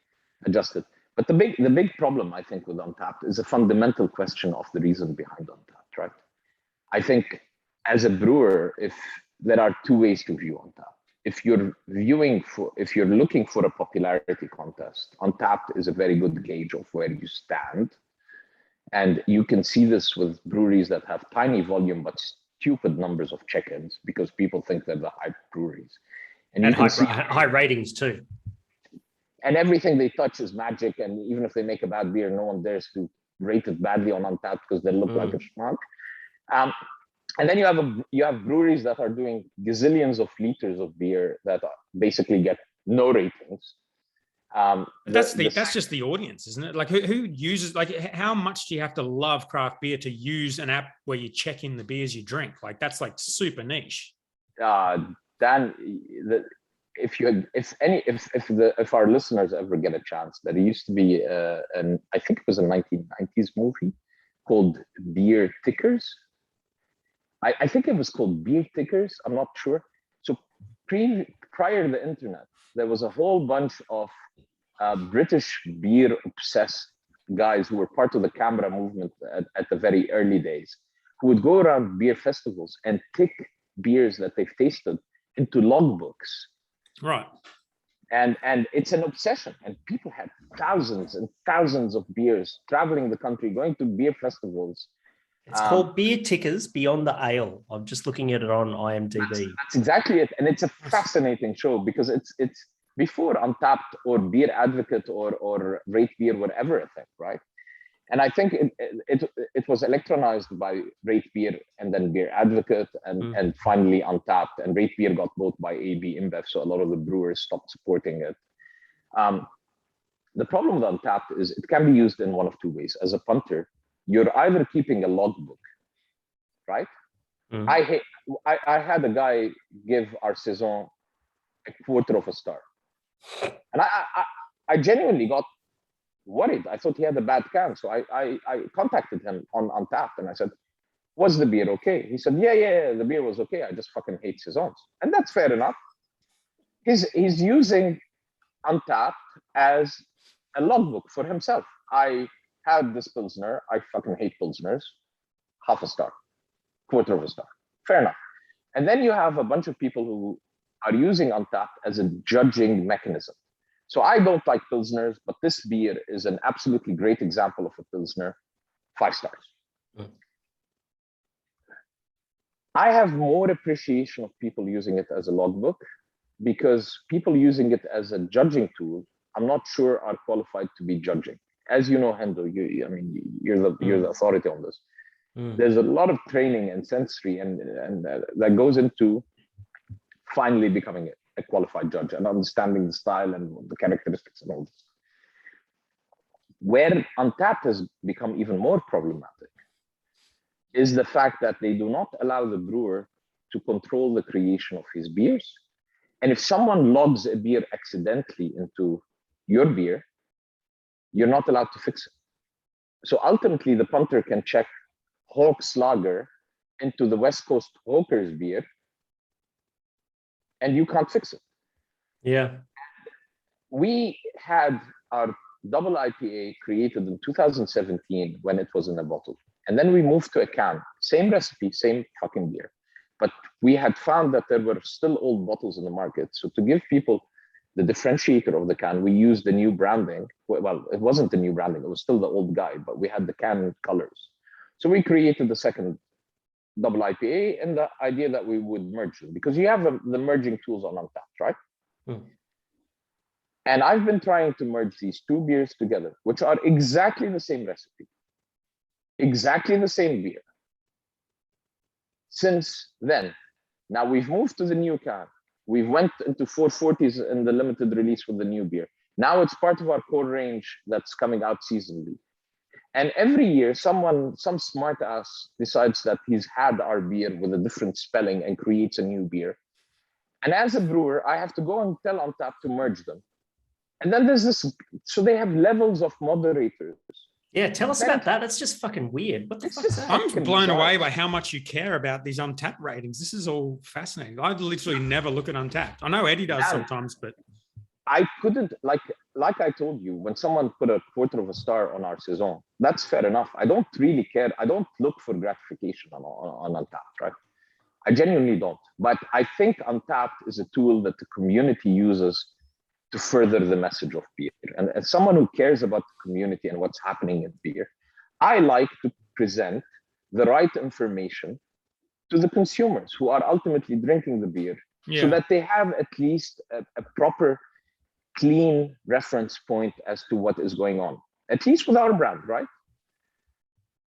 adjust it. But the big problem, I think, with Untapped is a fundamental question of the reason behind Untapped, right? I think as a brewer, if there are two ways to view Untapped. If you're looking for a popularity contest, Untapped is a very good gauge of where you stand. And you can see this with breweries that have tiny volume, but stupid numbers of check-ins because people think they're the hype breweries. And high ratings too. And everything they touch is magic. And even if they make a bad beer, no one dares to rate it badly on Untapped because they look like a schmuck. And then you have breweries that are doing gazillions of liters of beer that basically get no ratings. That's just the audience, isn't it? Like who uses, like how much do you have to love craft beer to use an app where you check in the beers you drink? Like that's like super niche. Dan, if our listeners ever get a chance, there used to be I think it was a 1990s movie called Beer Tickers. I think it was called Beer Tickers. I'm not sure. So prior to the internet, there was a whole bunch of British beer obsessed guys who were part of the camera movement at the very early days, who would go around beer festivals and tick beers that they've tasted into logbooks. Right. And it's an obsession. And people had thousands and thousands of beers traveling the country, going to beer festivals. It's called Beer Tickers Beyond the Ale. I'm just looking at it on IMDb. That's exactly it. And it's a fascinating show because it's before Untapped or Beer Advocate or Rate Beer, whatever a thing, right? And I think it was electronized by Rate Beer and then Beer Advocate and finally Untapped. And Rate Beer got bought by AB InBev, so a lot of the brewers stopped supporting it. The problem with Untapped is it can be used in one of two ways. As a punter, you're either keeping a logbook, right? I had a guy give our saison a 1/4 star. And I genuinely got worried. I thought he had a bad can. So I contacted him on Untapped and I said, was the beer okay? He said, yeah, the beer was okay. I just fucking hate saisons. And that's fair enough. He's using Untapped as a logbook for himself. I had this Pilsner. I fucking hate Pilsners. 1/2 star, 1/4 star. Fair enough. And then you have a bunch of people who are using Untapped as a judging mechanism. So I don't like Pilsners, but this beer is an absolutely great example of a Pilsner, 5 stars. I have more appreciation of people using it as a logbook because people using it as a judging tool, I'm not sure are qualified to be judging. As you know, Hendo, you're the authority on this. There's a lot of training and sensory and that goes into finally becoming a qualified judge and understanding the style and the characteristics and all this. Where Untapped has become even more problematic is the fact that they do not allow the brewer to control the creation of his beers. And if someone logs a beer accidentally into your beer, you're not allowed to fix it. So ultimately, the punter can check Hawk's Lager into the West Coast Hawker's beer, and you can't fix it. Yeah. We had our double IPA created in 2017 when it was in a bottle. And then we moved to a can, same recipe, same fucking beer. But we had found that there were still old bottles in the market. So to give people the differentiator of the can, we used the new branding. Well, it wasn't the new branding, it was still the old guy, but we had the can colors. So we created the second double IPA and the idea that we would merge them because you have the merging tools on Untapped, right? And I've been trying to merge these two beers together, which are exactly the same recipe, exactly the same beer. Since then, now we've moved to the new can. We've went into 440s in the limited release with the new beer. Now it's part of our core range that's coming out seasonally. And every year, some smart ass decides that he's had our beer with a different spelling and creates a new beer. And as a brewer, I have to go and tell Untapped to merge them. And then there's this, so they have levels of moderators. Yeah, tell us about that. It's just fucking weird. What the fuck is that? I'm blown away by how much you care about these Untapped ratings. This is all fascinating. I literally never look at Untapped. I know Eddie does sometimes, but I couldn't, like I told you, when someone put a 1/4 star on our saison, that's fair enough. I don't really care. I don't look for gratification on Untapped, right? I genuinely don't. But I think Untapped is a tool that the community uses to further the message of beer. And as someone who cares about the community and what's happening in beer, I like to present the right information to the consumers who are ultimately drinking the beer so that they have at least a proper, clean reference point as to what is going on, at least with our brand, right?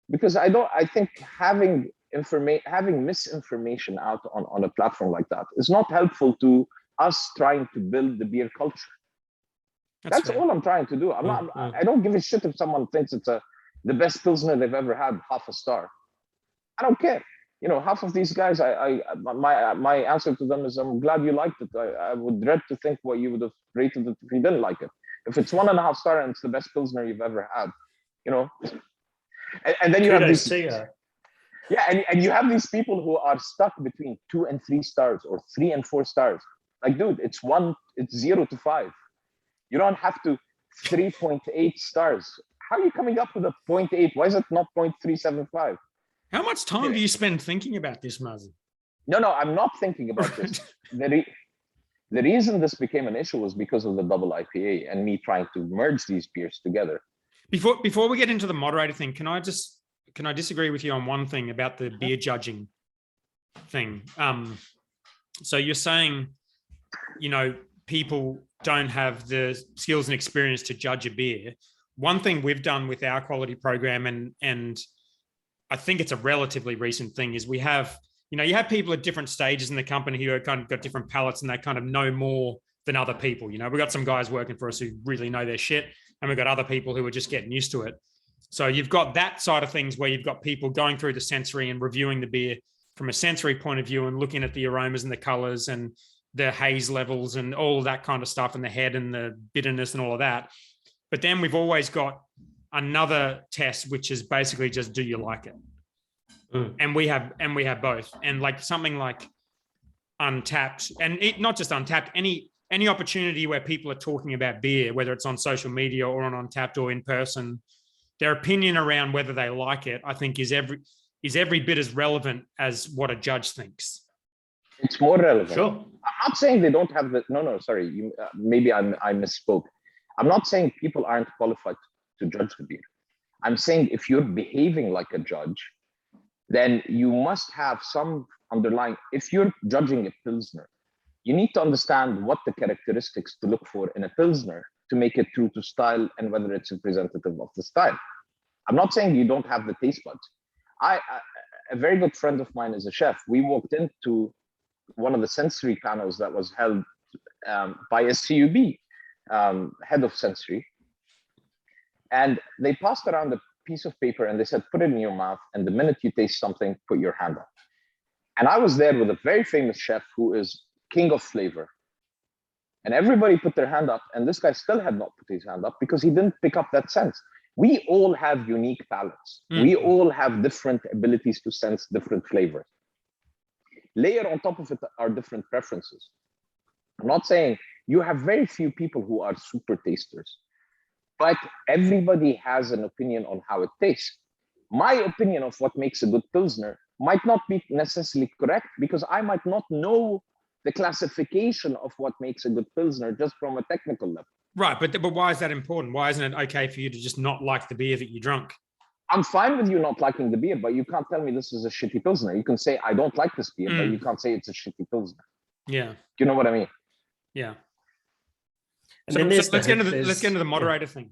Because I think having having misinformation out on a platform like that is not helpful to us trying to build the beer culture. That's all I'm trying to do. I don't give a shit if someone thinks it's the best Pilsner they've ever had, half a star. I don't care. You know, half of these guys, my answer to them is, I'm glad you liked it. I would dread to think what you would have rated it if you didn't like it. If it's 1.5 star and it's the best Pilsner you've ever had, you know. And then you have these, and you have these people who are stuck between 2 and 3 stars or 3 and 4 stars. Like, dude, it's 0 to 5. You don't have to 3.8 stars. How are you coming up with a 0.8? Why is it not 0.375? How much time do you spend thinking about this, Mazen? No, I'm not thinking about this. The reason this became an issue was because of the double IPA and me trying to merge these beers together. Before we get into the moderator thing, can I disagree with you on one thing about the beer judging thing? So you're saying, you know, people don't have the skills and experience to judge a beer. One thing we've done with our quality program, and I think it's a relatively recent thing, is we have, you know, you have people at different stages in the company who are kind of got different palates and they kind of know more than other people. You know, we've got some guys working for us who really know their shit, and we've got other people who are just getting used to it. So you've got that side of things where you've got people going through the sensory and reviewing the beer from a sensory point of view and looking at the aromas and the colors and the haze levels and all of that kind of stuff, and the head and the bitterness and all of that. But then we've always got another test, which is basically just, do you like it? And we have both. And like something like Untapped, and not just Untapped, any opportunity where people are talking about beer, whether it's on social media or on Untapped or in person, their opinion around whether they like it, I think, is every bit as relevant as what a judge thinks. It's more relevant. Sure. I'm not saying they don't have the. No. Sorry. Maybe I misspoke. I'm not saying people aren't qualified to judge the beer. I'm saying if you're behaving like a judge, then you must have some underlying. If you're judging a Pilsner, you need to understand what the characteristics to look for in a Pilsner to make it true to style and whether it's representative of the style. I'm not saying you don't have the taste buds. A very good friend of mine is a chef. We walked into one of the sensory panels that was held by a CUB head of sensory, and they passed around a piece of paper and they said, put it in your mouth, and the minute you taste something, put your hand up. And I was there with a very famous chef who is king of flavor, and everybody put their hand up, and this guy still had not put his hand up because he didn't pick up that sense. We all have unique palates. We all have different abilities to sense different flavors. Layer on top of it are different preferences. I'm not saying you have very few people who are super tasters, but everybody has an opinion on how it tastes. My opinion of what makes a good Pilsner might not be necessarily correct because I might not know the classification of what makes a good Pilsner just from a technical level. Right, but why is that important? Why isn't it okay for you to just not like the beer that you drunk? I'm fine with you not liking the beer, but you can't tell me this is a shitty Pilsner. You can say, I don't like this beer, but you can't say it's a shitty Pilsner. Yeah. Do you know what I mean? Yeah. And so, then let's get into the moderator thing.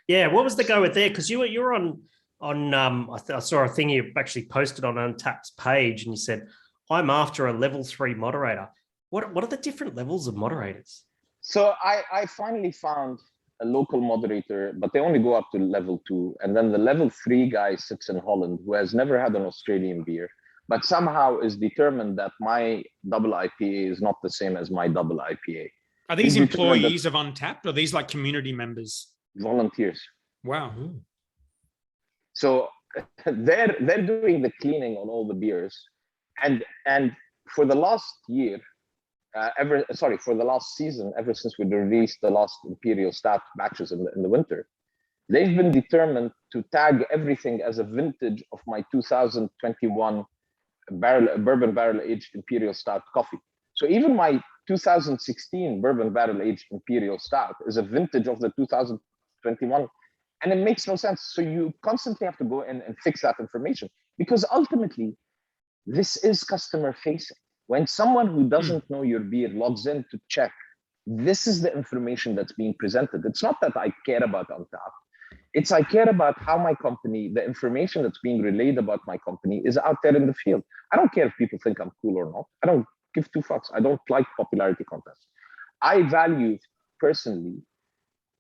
Yeah, what was the go with there? Because you were on I saw a thing you actually posted on Untapped's page, and you said, I'm after a level 3 moderator. What are the different levels of moderators? So I finally found a local moderator, but they only go up to level 2. And then the level 3 guy sits in Holland, who has never had an Australian beer, but somehow is determined that my double IPA is not the same as my double IPA. Are these employees of Untapped, or are these like community members? Volunteers. Wow. So they're doing the cleaning on all the beers. And for the last year, for the last season, ever since we released the last Imperial Stout batches in the winter, they've been determined to tag everything as a vintage of my 2021 bourbon barrel aged Imperial Stout coffee. So even my 2016 bourbon barrel aged Imperial Stout is a vintage of the 2021, and it makes no sense. So you constantly have to go in and fix that information, because ultimately this is customer facing. When someone who doesn't know your beer logs in to check, this is the information that's being presented. It's not that I care about Untapped. It's I care about how my company, the information that's being relayed about my company is out there in the field. I don't care if people think I'm cool or not. I don't give two fucks. I don't like popularity contests. I value personally,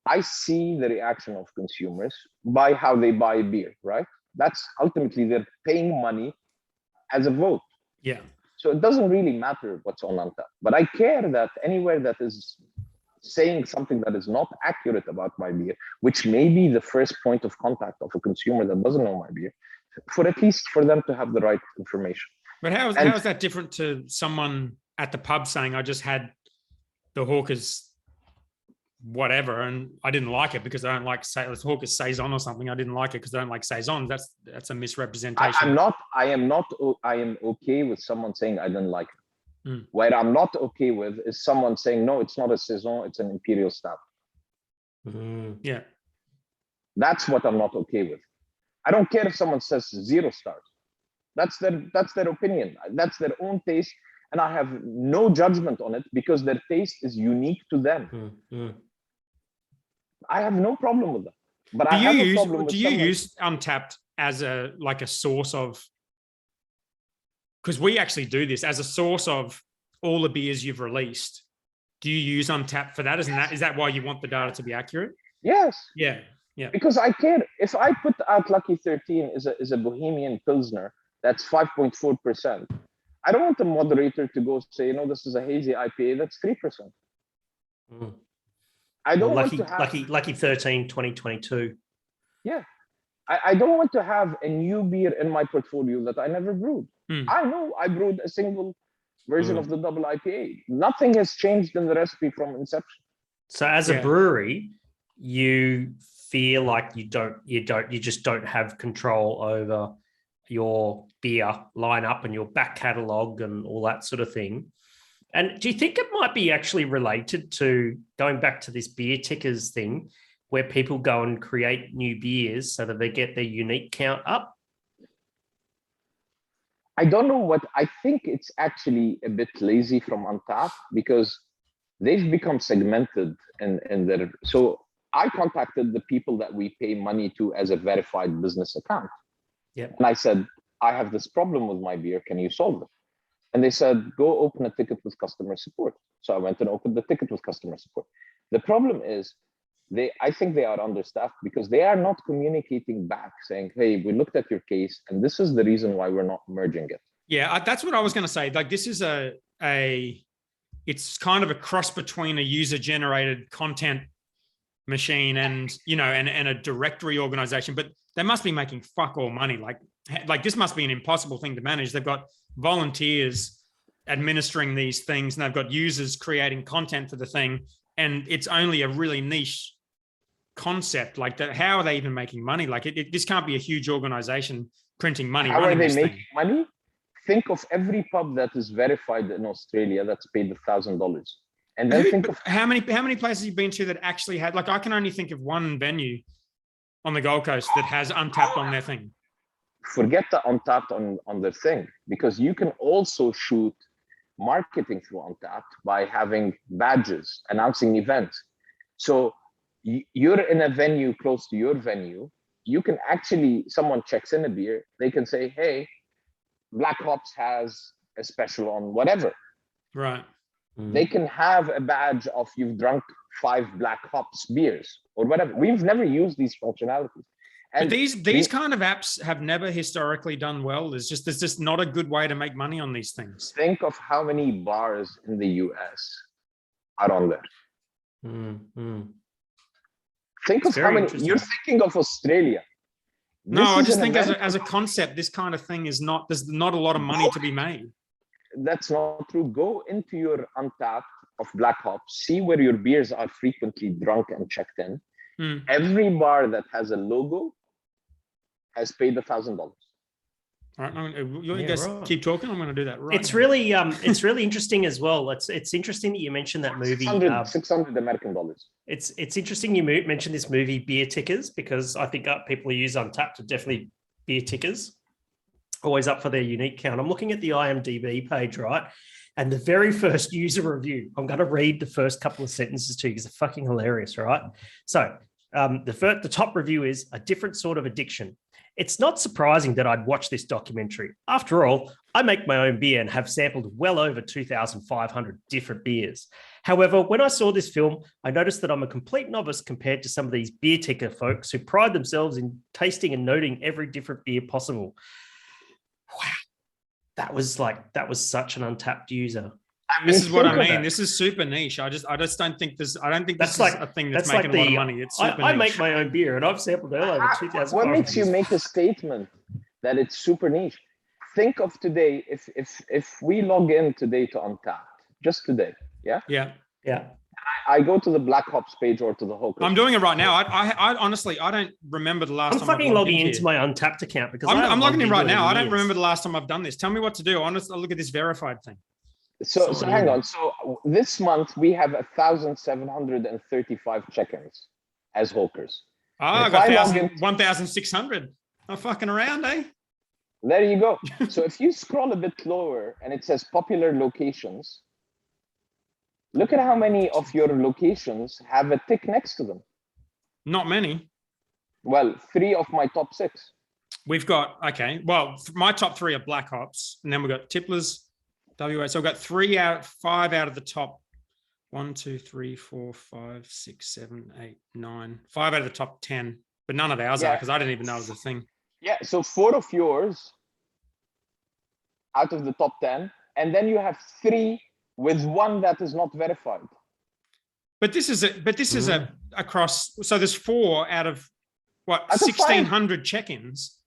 I see the reaction of consumers by how they buy beer, right? That's ultimately they're paying money as a vote. Yeah. So it doesn't really matter what's on Untappd. But I care that anywhere that is saying something that is not accurate about my beer, which may be the first point of contact of a consumer that doesn't know my beer, for at least for them to have the right information. But how is that different to someone at the pub saying, I just had the Hawker's whatever and I didn't like it because I don't like Hawker's Saison or something. I didn't like it because I don't like Saison. That's a misrepresentation. I am okay with someone saying I didn't like it. Where I'm not okay with is someone saying, no, it's not a Saison, it's an Imperial Stout. Yeah. That's what I'm not okay with. I don't care if someone says 0 stars. That's their opinion. That's their own taste. And I have no judgment on it because their taste is unique to them. I have no problem with that. But do you use Untappd as a source of, because we actually do this as a source of all the beers you've released. Do you use Untappd for that? Is that why you want the data to be accurate? Yes. Yeah. Yeah. Because I care. If I put out Lucky 13 is a Bohemian Pilsner that's 5.4%, I don't want the moderator to go say, this is a hazy IPA that's 3%. I don't want to have Lucky 13 2022. Yeah. I don't want to have a new beer in my portfolio that I never brewed. I know I brewed a single version of the double IPA. Nothing has changed in the recipe from inception. So as a brewery, you feel like you just don't have control over your beer lineup and your back catalogue and all that sort of thing. And do you think it might be actually related to going back to this beer tickers thing where people go and create new beers so that they get their unique count up? I don't know I think it's actually a bit lazy from Untappd because they've become segmented in their, so I contacted the people that we pay money to as a verified business account. Yep. And I said, I have this problem with my beer. Can you solve it? And they said, go open a ticket with customer support. So I went and opened the ticket with customer support. The problem is I think they are understaffed because they are not communicating back saying, hey, we looked at your case and this is the reason why we're not merging it. Yeah, that's what I was going to say. Like this is it's kind of a cross between a user generated content machine and, and a directory organization, but they must be making fuck all money. Like this must be an impossible thing to manage. They've got volunteers administering these things and they've got users creating content for the thing. And it's only a really niche concept like that. How are they even making money? Like this can't be a huge organization printing money. How are they making money? Think of every pub that is verified in Australia that's paid $1,000. And then think of how many places you've been to that actually had, like I can only think of one venue on the Gold Coast that has Untappd on their thing. Forget the Untappd on their thing, because you can also shoot marketing through Untappd by having badges, announcing events. So you're in a venue close to your venue, you can actually, someone checks in a beer, they can say, hey, Black Hops has a special on whatever. Right. They can have a badge of you've drunk 5 Black Hops beers or whatever. We've never used these functionalities. And but these kind of apps have never historically done well. There's just not a good way to make money on these things. Think of how many bars in the US are on there. Think of how many. You're thinking of Australia. No, I just think as a concept, this kind of thing is not. There's not a lot of money to be made. That's not true. Go into your Untappd of Black Hops, see where your beers are frequently drunk and checked in. Every bar that has a logo has paid $1,000. All right, you guys keep talking. I'm going to do that right. It's really interesting as well. It's interesting that you mentioned that movie. 600 American dollars. It's interesting you mentioned this movie Beer Tickers, because I think people who use Untappd are definitely beer tickers, always up for their unique count. I'm looking at the IMDb page, right? And the very first user review, I'm going to read the first couple of sentences to you because they're fucking hilarious, right? So The top review is A Different Sort of Addiction. It's not surprising that I'd watch this documentary. After all, I make my own beer and have sampled well over 2,500 different beers. However, when I saw this film, I noticed that I'm a complete novice compared to some of these beer ticker folks who pride themselves in tasting and noting every different beer possible. Wow. That was such an Untapped user. This is what I mean. This is super niche. I just don't think this. I don't think this is a thing that's making a lot of money. It's super I niche. make my own beer, and I've sampled well over 2,000. What makes you make a statement that it's super niche? Think of today. If we log in today to Untapped, just today, yeah. I go to the Black Hops page or to the Hoka. I'm doing it right now. I honestly, I don't remember the last time. I'm fucking logging into my Untapped account because I'm logging in right now. I don't remember the last time I've done this. Tell me what to do. I'll look at this verified thing. So hang on. So this month we have 1,735 check-ins as hawkers. I got 1,600. I'm fucking around, eh? There you go. So if you scroll a bit lower and it says popular locations, look at how many of your locations have a tick next to them. Not many. Well, 3 of my top 6. We've got, okay. Well, my top 3 are Black Hops, and then we've got Tipplers, WA. So we've got 5 out of the top 1, 2, 3, 4, 5, 6, 7, 8, 9. 5 out of the top 10, but none of ours are because I didn't even know it was a thing. Yeah, so 4 of yours out of the top 10, and then you have 3 with 1 that is not verified. But this is across. So there's 4 out of what 1,600 check-ins.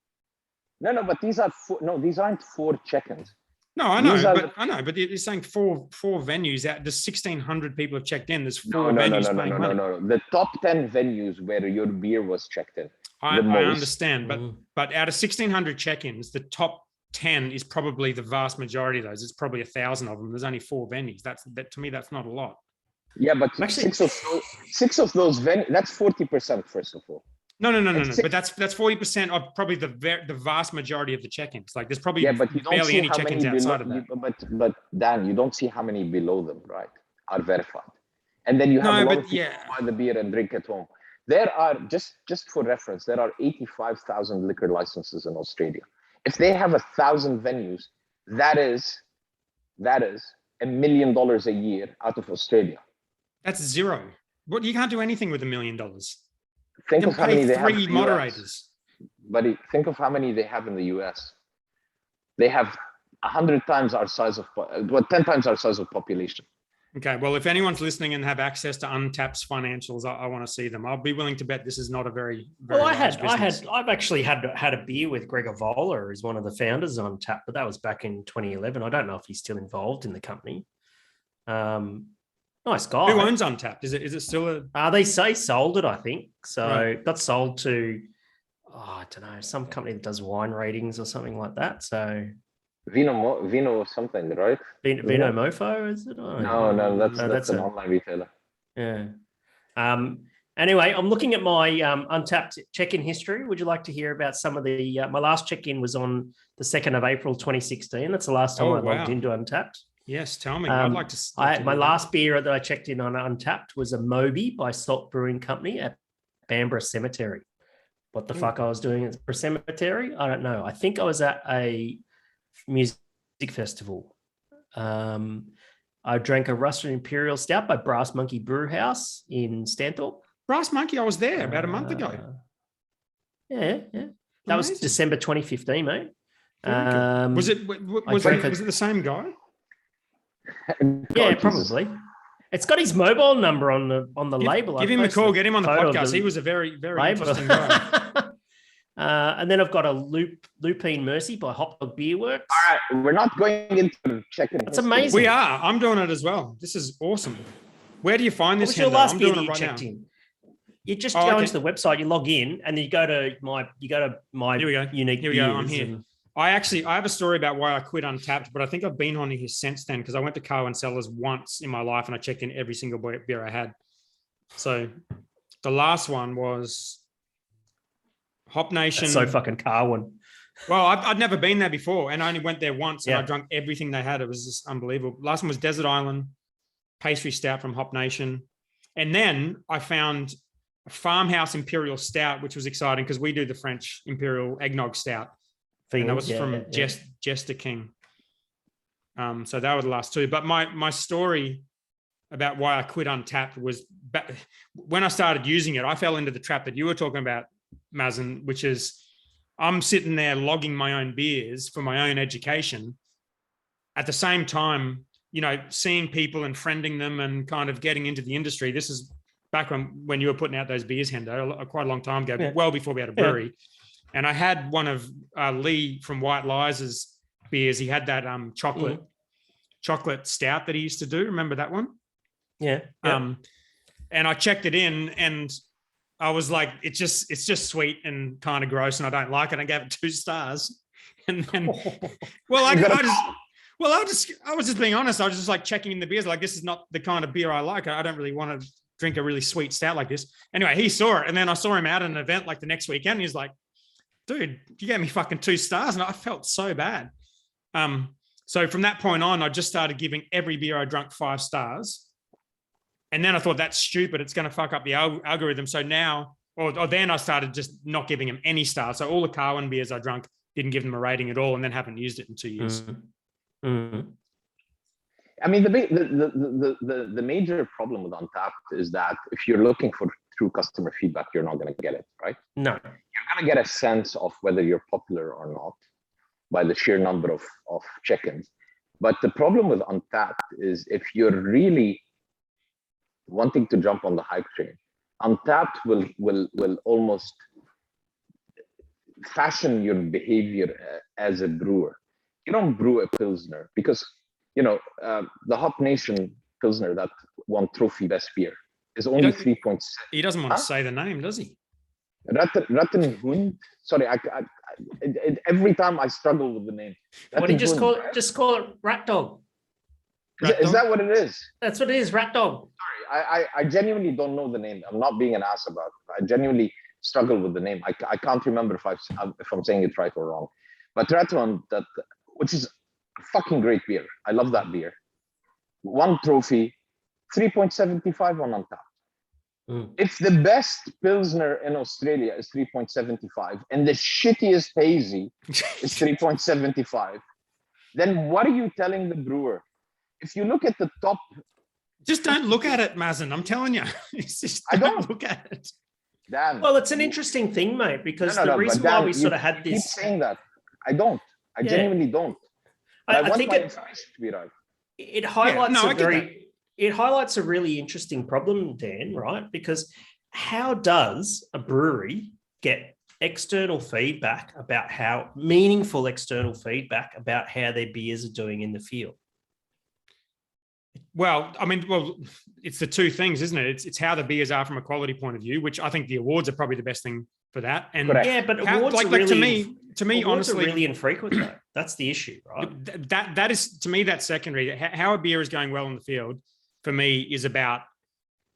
No, but these are these aren't 4 check-ins. No, I know, but you're saying four venues out. There's 1,600 people have checked in. There's 4 venues paying money. No. The top 10 venues where your beer was checked in. I understand, but out of 1,600 check-ins, the top 10 is probably the vast majority of those. It's probably 1,000 of them. There's only 4 venues. That to me, that's not a lot. Yeah, but actually, 6 of those venues. That's 40%. First of all. No. But that's 40% of probably the vast majority of the check-ins. Like there's probably barely any check-ins outside of that. But Dan, you don't see how many below them, right, are verified, and then you have a lot of people buy the beer and drink at home. There are just for reference, there are 85,000 liquor licenses in Australia. If they have 1,000 venues, that is $1 million a year out of Australia. That's zero. What you can't do anything with $1 million. Think of how many they have. 3 moderators. Buddy, think of how many they have in the US. They have 100 times our size of, 10 times our size of population. Okay, well, if anyone's listening and have access to Untapped's financials, I want to see them. I'll be willing to bet this is not a very well. I've actually had a beer with Gregor Voller, who's one of the founders of Untapped, but that was back in 2011. I don't know if he's still involved in the company. Nice guy. Who owns Untapped? Is it still a? They say sold it, I think. So got sold to, I don't know, some company that does wine ratings or something like that. So. Vino something, right? Vino Mofo, is it? No, that's an online retailer. Yeah. Anyway, I'm looking at my Untapped check-in history. Would you like to hear about some of the? My last check-in was on the 2nd of April, 2016. That's the last time I logged into Untapped. Yes, tell me. I'd like to. My last beer that I checked in on Untapped was a Moby by Salt Brewing Company at Bamborough Cemetery. What the fuck I was doing at a cemetery? I don't know. I think I was at a music festival. I drank a Russian Imperial Stout by Brass Monkey Brew House in Stanthorpe. Brass Monkey, I was there about a month ago. Yeah. That was December 2015, mate. Was it the same guy? Yeah, probably. It's got his mobile number on the label. Give him a call. Get him on the podcast. He was a very, very interesting guy. And then I've got a Lupine Mercy by Hop Dog Beer Works. All right, we're not going into checking. That's amazing. We are. I'm doing it as well. This is awesome. Where do you find this? What's your last beer that you checked in? You just go into the website, you log in, and then you go to my Here we go. Unique. Here we go. I'm here. I have a story about why I quit Untapped, but I think I've been on here since then because I went to Carwyn Cellars once in my life and I checked in every single beer I had. So the last one was Hop Nation. That's so fucking Carwyn. Well, I'd never been there before and I only went there once and I drank everything they had. It was just unbelievable. Last one was Desert Island, pastry stout from Hop Nation. And then I found farmhouse imperial stout, which was exciting because we do the French imperial eggnog stout. And that was from Jester King. So that were the last two. But my story about why I quit Untapped was when I started using it, I fell into the trap that you were talking about, Mazen, which is I'm sitting there logging my own beers for my own education. At the same time, seeing people and friending them and kind of getting into the industry. This is back when you were putting out those beers, Hendo, quite a long time ago, well before we had a brewery. Yeah. And I had one of Lee from White Lies' beers. He had that chocolate stout that he used to do. Remember that one? Yeah. And I checked it in and I was like, it's just sweet and kind of gross and I don't like it. I gave it 2 stars. And then, I was just being honest. I was just like checking in the beers. Like, this is not the kind of beer I like. I don't really want to drink a really sweet stout like this. Anyway, he saw it. And then I saw him out at an event like the next weekend. And he's like, dude, you gave me fucking 2 stars. And I felt so bad. So from that point on, I just started giving every beer I drank 5 stars. And then I thought, that's stupid. It's going to fuck up the algorithm. So now, or then I started just not giving them any stars. So all the Carwin beers I drank, didn't give them a rating at all, and then haven't used it in 2 years. Mm-hmm. I mean, the major problem with Untapped is that if you're looking for true customer feedback, you're not going to get it, right? No. You're going to get a sense of whether you're popular or not by the sheer number of check-ins. But the problem with Untapped is if you're really wanting to jump on the hype train, Untapped will almost fashion your behavior as a brewer. You don't brew a Pilsner because, the Hop Nation Pilsner that won Trophy Best Beer is only 3.6. He doesn't want to say the name, does he? Rattenhund. Sorry, every time I struggle with the name. What do you just call it? Just call it Rat Dog. Is that what it is? That's what it is, Rat Dog. Sorry, I genuinely don't know the name. I'm not being an ass about it. I genuinely struggle with the name. I can't remember if I'm saying it right or wrong. But Rattenhund, which is a fucking great beer. I love that beer. 1 trophy, 3.75 on Untapped. If the best Pilsner in Australia is 3.75 and the shittiest hazy is 3.75, then what are you telling the brewer? If you look at the top... Just don't look at it, Mazen. I'm telling you. I don't look at it. Damn. Well, it's an interesting thing, mate, because the reason why we sort of had this... keep saying that. I don't. I genuinely don't. I think my information to be right. It highlights it highlights a really interesting problem, Dan, right? Because how does a brewery get external feedback about meaningful external feedback about how their beers are doing in the field? Well, it's the 2 things, isn't it? It's how the beers are from a quality point of view, which I think the awards are probably the best thing for that. And yeah, but awards are really, to me, honestly, are really infrequent though. That's the issue, right? That is, to me, that's secondary. How a beer is going well in the field for me is about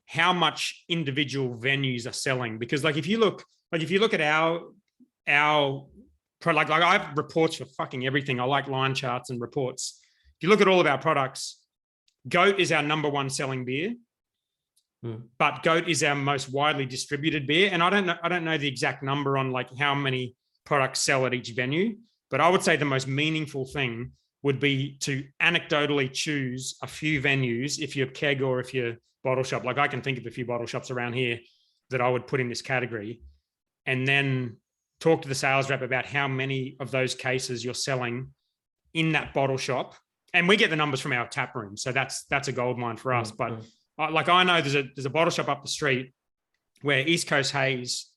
how much individual venues are selling. Because if you look at our product, like I have reports for fucking everything. I like line charts and reports. If you look at all of our products, Goat is our number 1 selling beer, but Goat is our most widely distributed beer. And I don't know the exact number on how many products sell at each venue, but I would say the most meaningful thing would be to anecdotally choose a few venues if you're keg or if you're bottle shop. I can think of a few bottle shops around here that I would put in this category, and then talk to the sales rep about how many of those cases you're selling in that bottle shop. And we get the numbers from our tap room. So that's a gold mine for us. But I know there's a bottle shop up the street where East Coast Haze,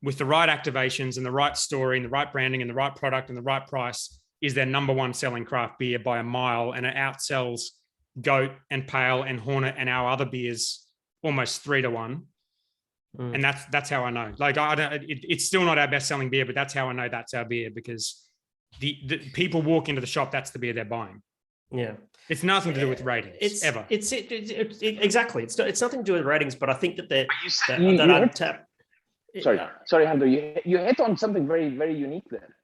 with the right activations and the right story and the right branding and the right product and the right price, is their number 1 selling craft beer by a mile. And it outsells Goat and Pale and Hornet and our other beers almost 3 to 1. And that's how I know. It's still not our best selling beer, but that's how I know that's our beer, because the people walk into the shop, that's the beer they're buying. Yeah, it's nothing to do with ratings. Exactly. It's nothing to do with ratings, but I think that Untapped. Sorry, Hendo. You hit on something very, very unique there.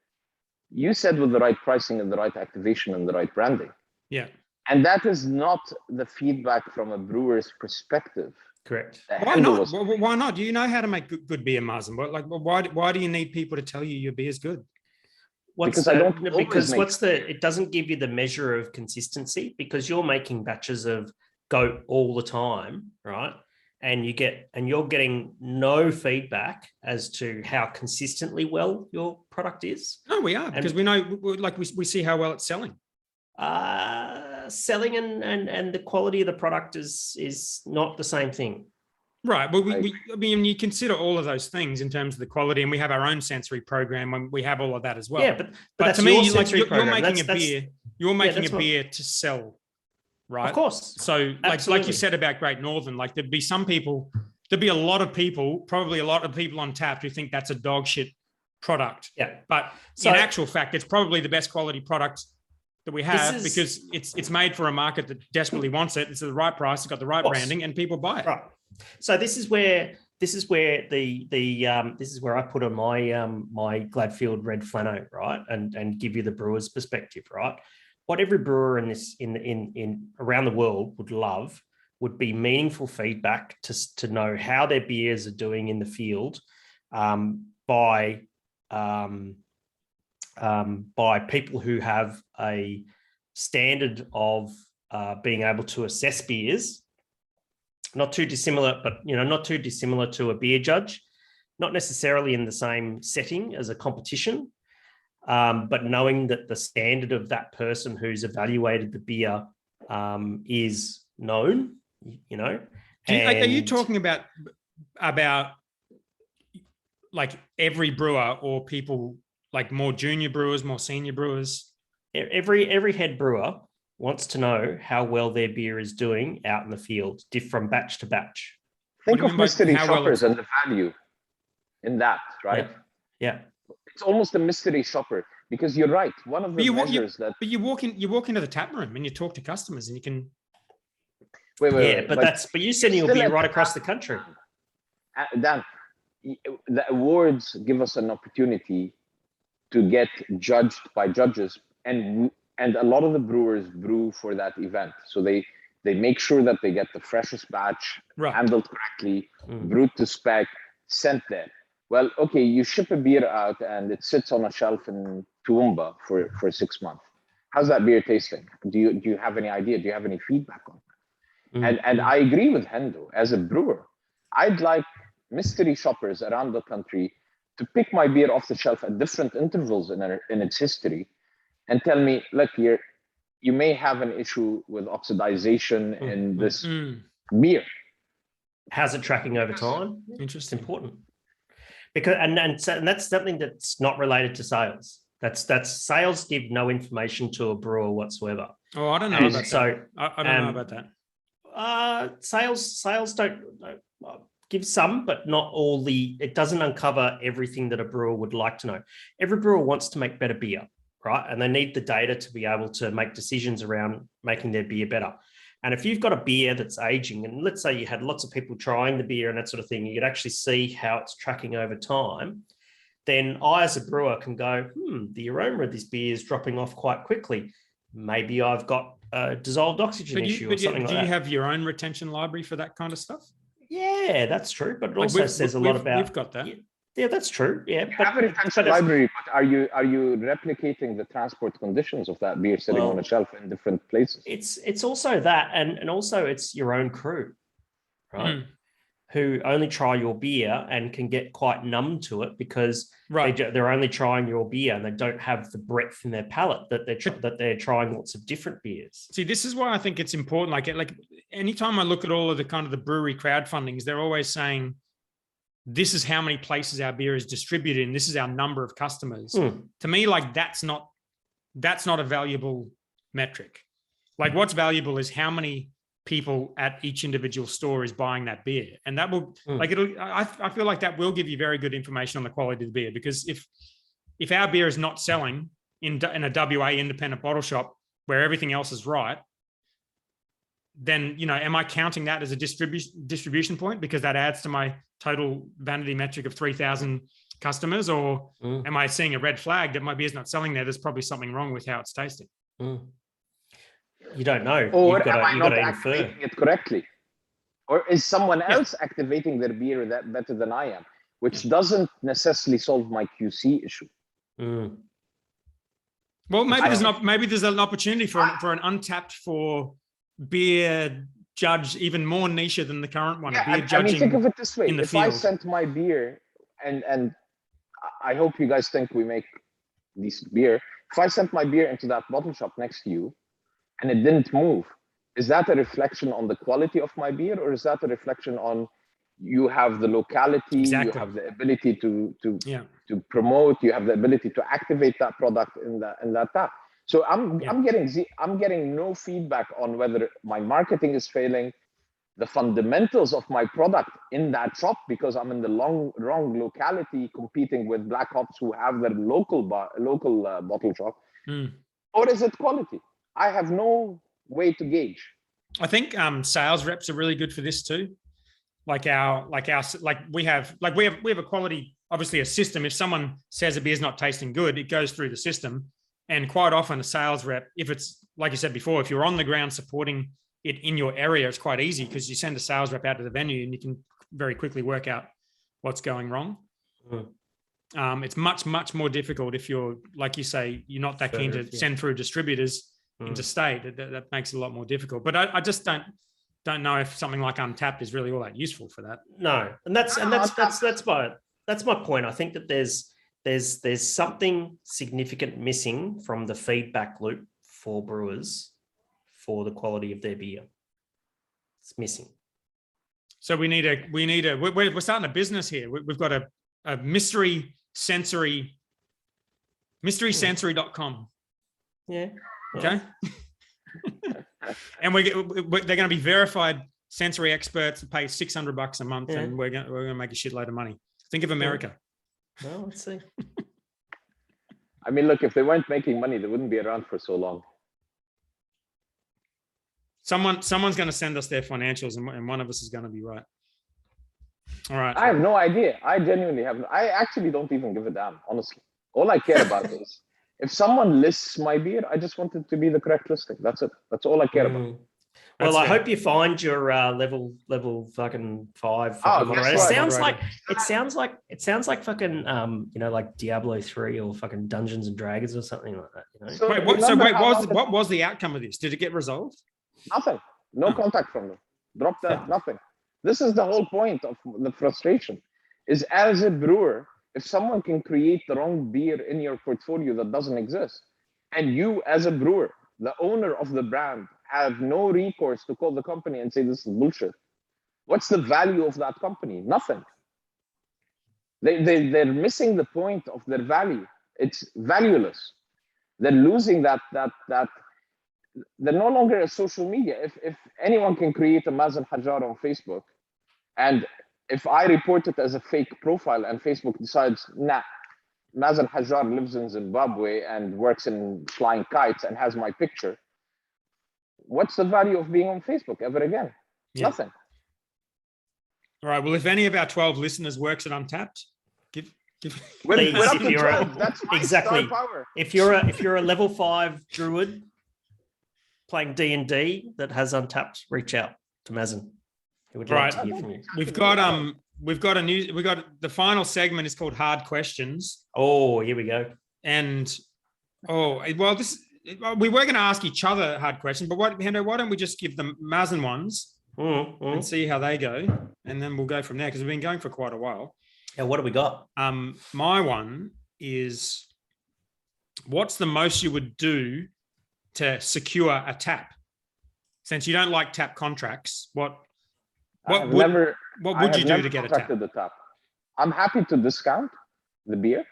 You said with the right pricing and the right activation and the right branding. Yeah. And that is not the feedback from a brewer's perspective. Correct. Why not? Why not? Do you know how to make good beer, Mazen? Why do you need people to tell you your beer is good? It doesn't give you the measure of consistency, because you're making batches of goat all the time, right? And you're getting no feedback as to how consistently well your product is. No, we are, because we know, like we see how well it's selling. Selling and the quality of the product is not the same thing. Right. Well, I mean, you consider all of those things in terms of the quality, and we have our own sensory program and we have all of that as well. Yeah, but to me, you're making a beer. You're making a beer to sell, right? Of course. So, like you said about Great Northern, like there'd be a lot of people, probably a lot of people on tap who think that's a dog shit product. Yeah. But in actual fact, it's probably the best quality product that we have, because it's made for a market that desperately wants it. It's at the right price. It's got the right branding, and people buy it. Right. So this is where I put on my Gladfield Red Flano, right, and give you the brewer's perspective, right. What every brewer in around the world would love would be meaningful feedback to know how their beers are doing in the field by people who have a standard of being able to assess beers. Not too dissimilar, but not too dissimilar to a beer judge, not necessarily in the same setting as a competition, but knowing that the standard of that person who's evaluated the beer is known, Are you talking about like every brewer, or people like more junior brewers, more senior brewers? Every head brewer wants to know how well their beer is doing out in the field, from batch to batch. Think of mystery shoppers and the value in that, right? Yeah. It's almost a mystery shopper, because you're right. One of the measures that... But you walk into the tap room and you talk to customers and you can... Wait, but you're sending your beer right across the country. Dan, the awards give us an opportunity to get judged by judges, and a lot of the brewers brew for that event. So they make sure that they get the freshest batch, handled correctly, brewed to spec, sent there. Well, okay, you ship a beer out and it sits on a shelf in Toowoomba for 6 months. How's that beer tasting? Do you have any idea? Do you have any feedback on that? And I agree with Hendo. As a brewer, I'd like mystery shoppers around the country to pick my beer off the shelf at different intervals in its history, and tell me, look, you may have an issue with oxidization in this beer. How's it tracking over time? Interesting. It's important, because and that's something that's not related to sales. That's sales give no information to a brewer whatsoever. Oh, I don't know about that. I don't know about that. Sales don't give some, but not all. It doesn't uncover everything that a brewer would like to know. Every brewer wants to make better beer, right? And they need the data to be able to make decisions around making their beer better. And if you've got a beer that's aging, and let's say you had lots of people trying the beer and that sort of thing, you could actually see how it's tracking over time. Then I, as a brewer, can go, the aroma of this beer is dropping off quite quickly. Maybe I've got a dissolved oxygen issue or something like that. Do you have your own retention library for that kind of stuff? Yeah, that's true. But it also says a lot about... We've got that. Yeah, that's true. Yeah, you have a retention library, but are you replicating the transport conditions of that beer sitting on a shelf in different places? It's also that, and also it's your own crew, right? Who only try your beer and can get quite numb to it because they're only trying your beer and they don't have the breadth in their palate that they're trying lots of different beers. See, this is why I think it's important. Like anytime I look at all of the kind of the brewery crowdfundings, they're always saying, this is how many places our beer is distributed in. This is our number of customers. To me, like that's not a valuable metric. Like what's valuable is how many people at each individual store is buying that beer. And that will I feel like that will give you very good information on the quality of the beer, because if our beer is not selling in a WA independent bottle shop where everything else is right, then, am I counting that as a distribution point because that adds to my total vanity metric of 3,000 customers? Or am I seeing a red flag that my beer's not selling there? There's probably something wrong with how it's tasting. You don't know. Or You've got am I to not infer. activating it correctly? Or is someone else activating their beer that better than I am? Which doesn't necessarily solve my QC issue. Well, maybe there's an opportunity for an Untapped for beer judge even more niche than the current one. Yeah, beer judging think of it this way: if I field. sent my beer, and I hope you guys think we make decent beer. If I sent my beer into that bottle shop next to you, and it didn't move, is that a reflection on the quality of my beer, or is that a reflection on you have the locality, you have the ability to promote, you have the ability to activate that product in that tap? So I'm getting no feedback on whether my marketing is failing, the fundamentals of my product in that shop, because I'm in the wrong locality competing with Black Hops who have their local bottle shop, or is it quality? I have no way to gauge. I think sales reps are really good for this too. We have a quality, obviously a system. If someone says a beer's not tasting good, it goes through the system. And quite often a sales rep, if it's like you said before, if you're on the ground supporting it in your area, it's quite easy because you send a sales rep out to the venue and you can very quickly work out what's going wrong. It's much, much more difficult if you're, like you say, you're not that keen to send through distributors interstate. That makes it a lot more difficult. But I just don't know if something like Untapped is really all that useful for that. No, and that's my point. I think that there's something significant missing from the feedback loop for brewers for the quality of their beer. It's missing. So we're starting a business here. We've got a mystery sensory, mysterysensory.com. Yeah. Okay. And they're going to be verified sensory experts that pay $600 a month, and we're going to make a shitload of money. Think of America. Well, let's see. I mean, look, if they weren't making money, they wouldn't be around for so long. Someone's going to send us their financials, and one of us is going to be right. All right. I have no idea. I genuinely have. I actually don't even give a damn, honestly. All I care about is if someone lists my beer, I just want it to be the correct listing. That's it. That's all I care about. Well, I hope you find your level fucking 5. It sounds like fucking like Diablo 3 or fucking Dungeons and Dragons or something like that. So what was the outcome of this? Did it get resolved? Nothing. No contact from them. Drop that. Nothing. This is the whole point of the frustration. Is as a brewer, if someone can create the wrong beer in your portfolio that doesn't exist, and you as a brewer, the owner of the brand, have no recourse to call the company and say this is bullshit, what's the value of that company? Nothing. They're missing the point of their value. It's valueless. They're losing that they're no longer a social media. If anyone can create a Mazen Hajjar on Facebook, and if I report it as a fake profile and Facebook decides, nah, Mazen Hajjar lives in Zimbabwe and works in flying kites and has my picture, what's the value of being on Facebook ever again? Nothing. All right. Well, if any of our 12 listeners works at Untapped, give please, if you're that's exactly. Star power. If you're a level 5 druid playing D&D that has Untapped, reach out to Mazen. He would like to hear from you. We've got the final segment is called Hard Questions. Oh, here we go. And we were going to ask each other hard questions, but why don't we just give them Mazen ones and see how they go, and then we'll go from there because we've been going for quite a while. Yeah, what do we got? My one is, what's the most you would do to secure a tap? Since you don't like tap contracts, what would you do to get a tap? The tap? I'm happy to discount the beer.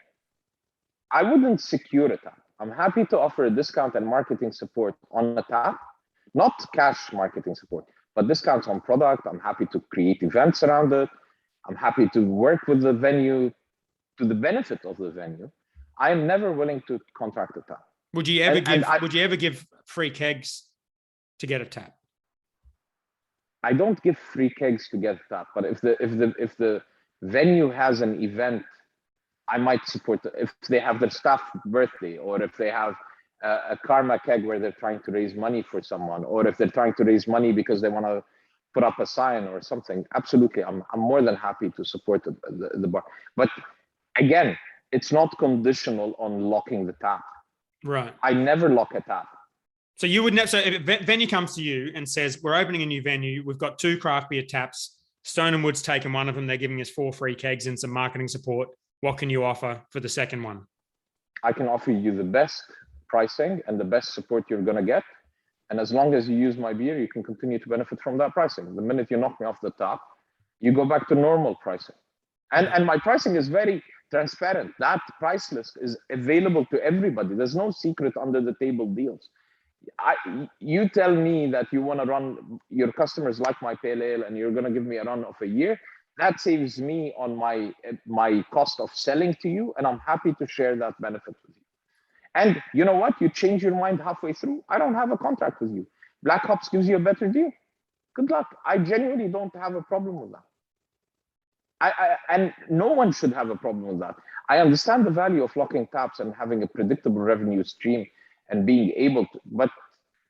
I wouldn't secure a tap. I'm happy to offer a discount and marketing support on the tap, not cash marketing support, but discounts on product. I'm happy to create events around it. I'm happy to work with the venue to the benefit of the venue. I am never willing to contract a tap. Would you ever give free kegs to get a tap? I don't give free kegs to get a tap, but if the venue has an event, I might support if they have their staff birthday, or if they have a karma keg where they're trying to raise money for someone, or if they're trying to raise money because they want to put up a sign or something, absolutely, I'm more than happy to support the bar. But again, it's not conditional on locking the tap. Right. I never lock a tap. So you would never. So if a venue comes to you and says, "We're opening a new venue. We've got 2 craft beer taps. Stone and Wood's taken one of them. They're giving us 4 free kegs and some marketing support. What can you offer for the second one?" I can offer you the best pricing and the best support you're going to get. And as long as you use my beer, you can continue to benefit from that pricing. The minute you knock me off the top, you go back to normal pricing. And my pricing is very transparent. That price list is available to everybody. There's no secret under the table deals. You tell me that you want to run, your customers like my pale ale and you're going to give me a run of a year. That saves me on my cost of selling to you. And I'm happy to share that benefit with you. And you know what? You change your mind halfway through. I don't have a contract with you. Black Hops gives you a better deal. Good luck. I genuinely don't have a problem with that. And no one should have a problem with that. I understand the value of locking taps and having a predictable revenue stream and being able to, but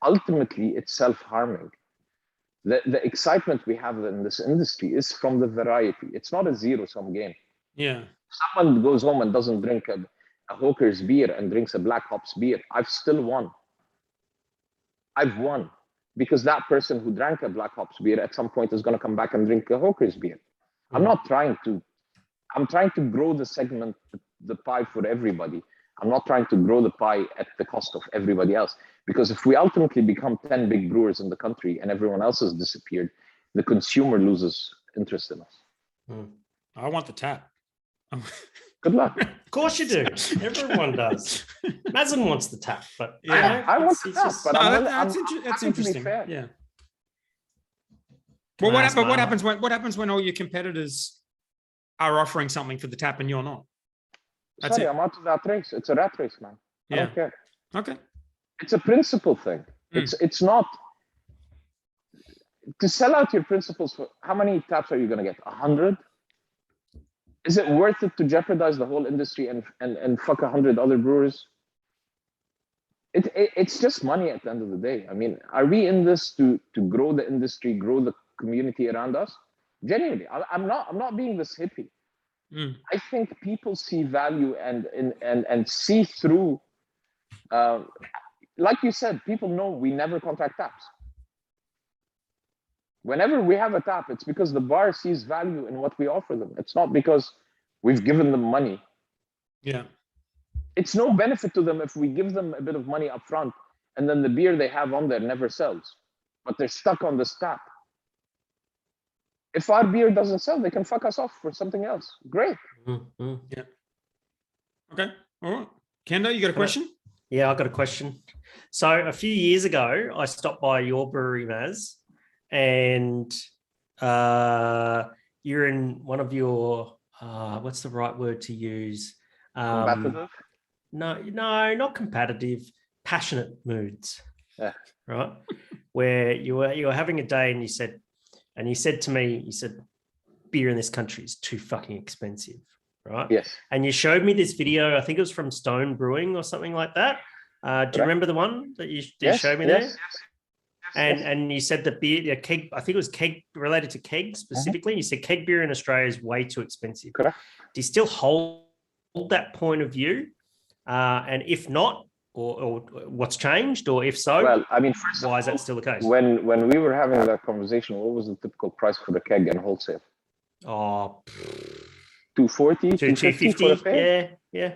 ultimately it's self-harming. The excitement we have in this industry is from the variety. It's not a zero-sum game. Yeah. Someone goes home and doesn't drink a Hawker's beer and drinks a Black Hops beer. I've still won. I've won because that person who drank a Black Hops beer at some point is going to come back and drink a Hawker's beer. I'm trying to grow the segment, the pie for everybody. I'm not trying to grow the pie at the cost of everybody else. Because if we ultimately become 10 big brewers in the country and everyone else has disappeared, the consumer loses interest in us. I want the tap. Good luck. Of course you do. Everyone does. Mazen wants the tap, but yeah, I want the tap. But that's interesting. Yeah. Well, what happens when all your competitors are offering something for the tap and you're not? I'm out of that race. It's a rat race, man. I don't care. Okay. It's a principle thing. It's not to sell out your principles for how many taps are you going to get? 100? Is it worth it to jeopardize the whole industry and fuck 100 other brewers? It's just money at the end of the day. I mean, are we in this to grow the industry, grow the community around us? Genuinely, I'm not being this hippie. I think people see value and see through. Like you said, people know we never contract taps. Whenever we have a tap, it's because the bar sees value in what we offer them. It's not because we've given them money. Yeah. It's no benefit to them if we give them a bit of money up front and then the beer they have on there never sells, but they're stuck on this tap. If our beer doesn't sell, they can fuck us off for something else. Great. Yeah. Okay. All right. Kendo, you got a question? Yeah, I got a question. So a few years ago, I stopped by your brewery, Maz, and you're in one of your what's the right word to use? Competitive? No, not competitive. Passionate moods. Yeah. Right. Where you were having a day, and you said to me, beer in this country is too fucking expensive. Right. Yes. And you showed me this video. I think it was from Stone Brewing or something like that. Do you remember the one that you showed me there? Yes. And you said the beer, keg, I think it was keg related to keg specifically. You said keg beer in Australia is way too expensive. Correct. Do you still hold that point of view? And if not, or what's changed, or if so, well, I mean, why is that still the case? When we were having that conversation, what was the typical price for the keg and wholesale? Oh, 240, 250 for a keg? Yeah.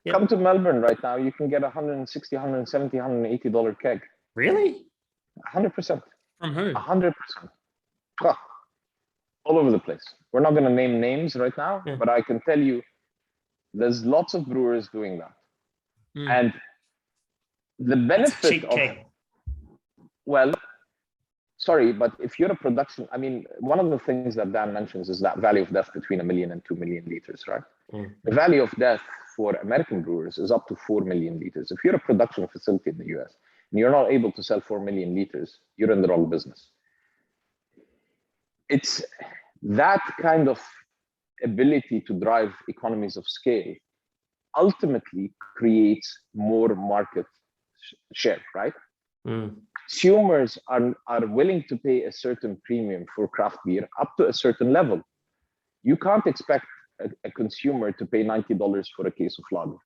Come to Melbourne right now, you can get $160, $170, $180 keg. Really? 100%. From who? 100%. All over the place. We're not going to name names right now, but I can tell you there's lots of brewers doing that. And the benefit of keg. Well, sorry, but if you're a production, I mean, one of the things that Dan mentions is that value of death between 1 million and 2 million liters, right? The value of death for American brewers is up to 4 million liters. If you're a production facility in the US and you're not able to sell 4 million liters, you're in the wrong business. It's that kind of ability to drive economies of scale ultimately creates more market share, right? Consumers are willing to pay a certain premium for craft beer up to a certain level. You can't expect a consumer to pay $90 for a case of lager.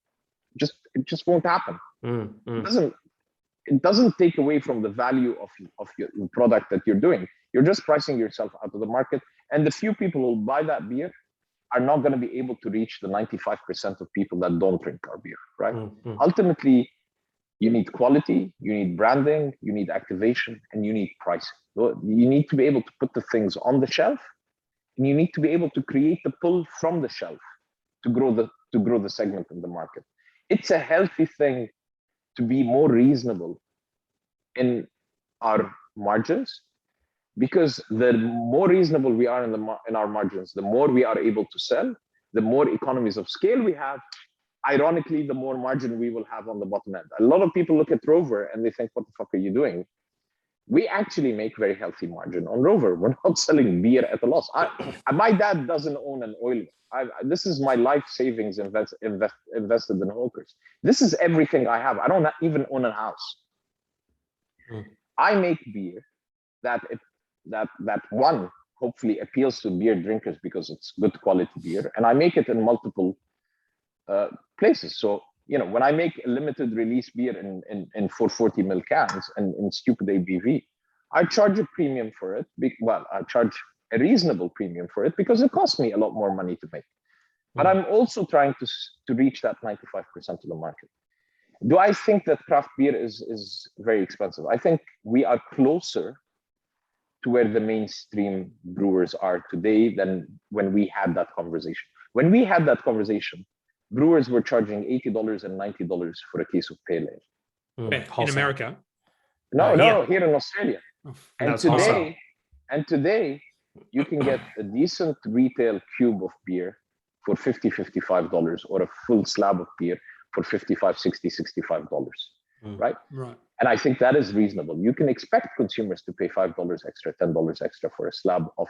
It just won't happen. It doesn't take away from the value of your product that you're doing. You're just pricing yourself out of the market. And the few people who buy that beer are not going to be able to reach the 95% of people that don't drink our beer, right? Ultimately, you need quality, you need branding, you need activation, and you need pricing. You need to be able to put the things on the shelf, and you need to be able to create the pull from the shelf to grow the segment in the market. It's a healthy thing to be more reasonable in our margins, because the more reasonable we are in our margins, the more we are able to sell, the more economies of scale we have. Ironically, the more margin we will have on the bottom end. A lot of people look at Rover and they think, what the fuck are you doing? We actually make very healthy margin on Rover. We're not selling beer at a loss. My dad doesn't own an oil. This is my life savings invested in Hawkers. This is everything I have. I don't even own a house. I make beer that one, hopefully appeals to beer drinkers because it's good quality beer. And I make it in multiple places. So, when I make a limited release beer in 440 ml cans and in stupid ABV, I charge a premium for it. I charge a reasonable premium for it because it costs me a lot more money to make. But I'm also trying to reach that 95% of the market. Do I think that craft beer is very expensive? I think we are closer to where the mainstream brewers are today than when we had that conversation. When we had that conversation, brewers were charging $80 and $90 for a case of pale ale. In America? No, here in Australia. And today, you can get a decent retail cube of beer for $50, $55, or a full slab of beer for $55, $60, $65, right? Right. And I think that is reasonable. You can expect consumers to pay $5 extra, $10 extra for a slab of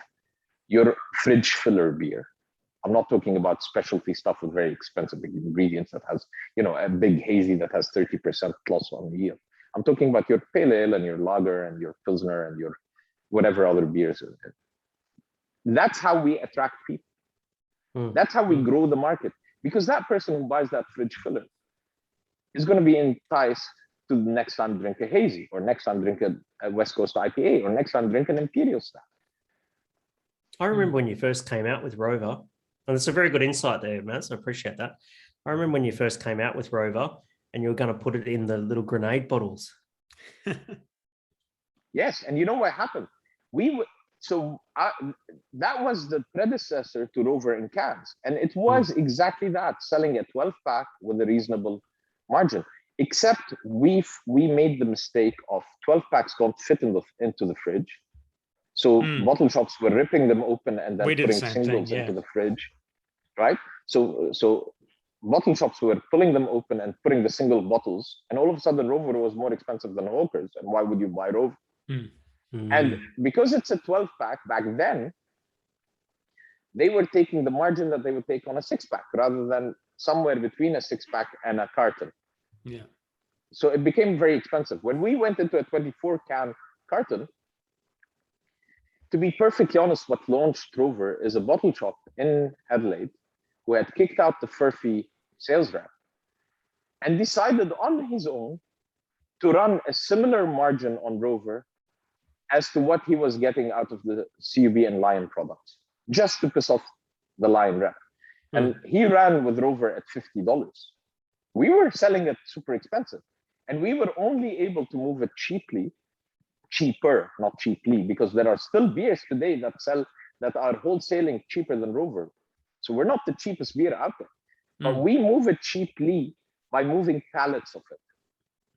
your fridge filler beer. I'm not talking about specialty stuff with very expensive ingredients that has, a big hazy that has 30% plus on the yield. I'm talking about your pale ale and your lager and your pilsner and your whatever other beers. That's how we attract people. That's how we grow the market, because that person who buys that fridge filler is going to be enticed to the next time drink a hazy, or next time drink a West Coast IPA, or next time drink an Imperial Stout. I remember when you first came out with Rover, and it's a very good insight there, Maz. I appreciate that. I remember when you first came out with Rover and you were going to put it in the little grenade bottles. Yes, and you know what happened? That was the predecessor to Rover in cans, and it was exactly that, selling a 12-pack with a reasonable margin. Except we made the mistake of 12 packs don't fit into the fridge. So bottle shops were ripping them open and then putting singles into the fridge, right? So bottle shops were pulling them open and putting the single bottles, and all of a sudden Rover was more expensive than Hawkers. And why would you buy Rover? And because it's a 12-pack back then, they were taking the margin that they would take on a 6-pack rather than somewhere between a 6-pack and a carton. Yeah. So it became very expensive. When we went into a 24-can carton, to be perfectly honest, what launched Rover is a bottle shop in Adelaide who had kicked out the Furphy sales rep and decided on his own to run a similar margin on Rover as to what he was getting out of the CUB and Lion products, just to piss off the Lion rep. And he ran with Rover at $50. We were selling it super expensive, and we were only able to move it cheaper, not cheaply, because there are still beers today that are wholesaling cheaper than Rover. So we're not the cheapest beer out there, but we move it cheaply by moving pallets of it,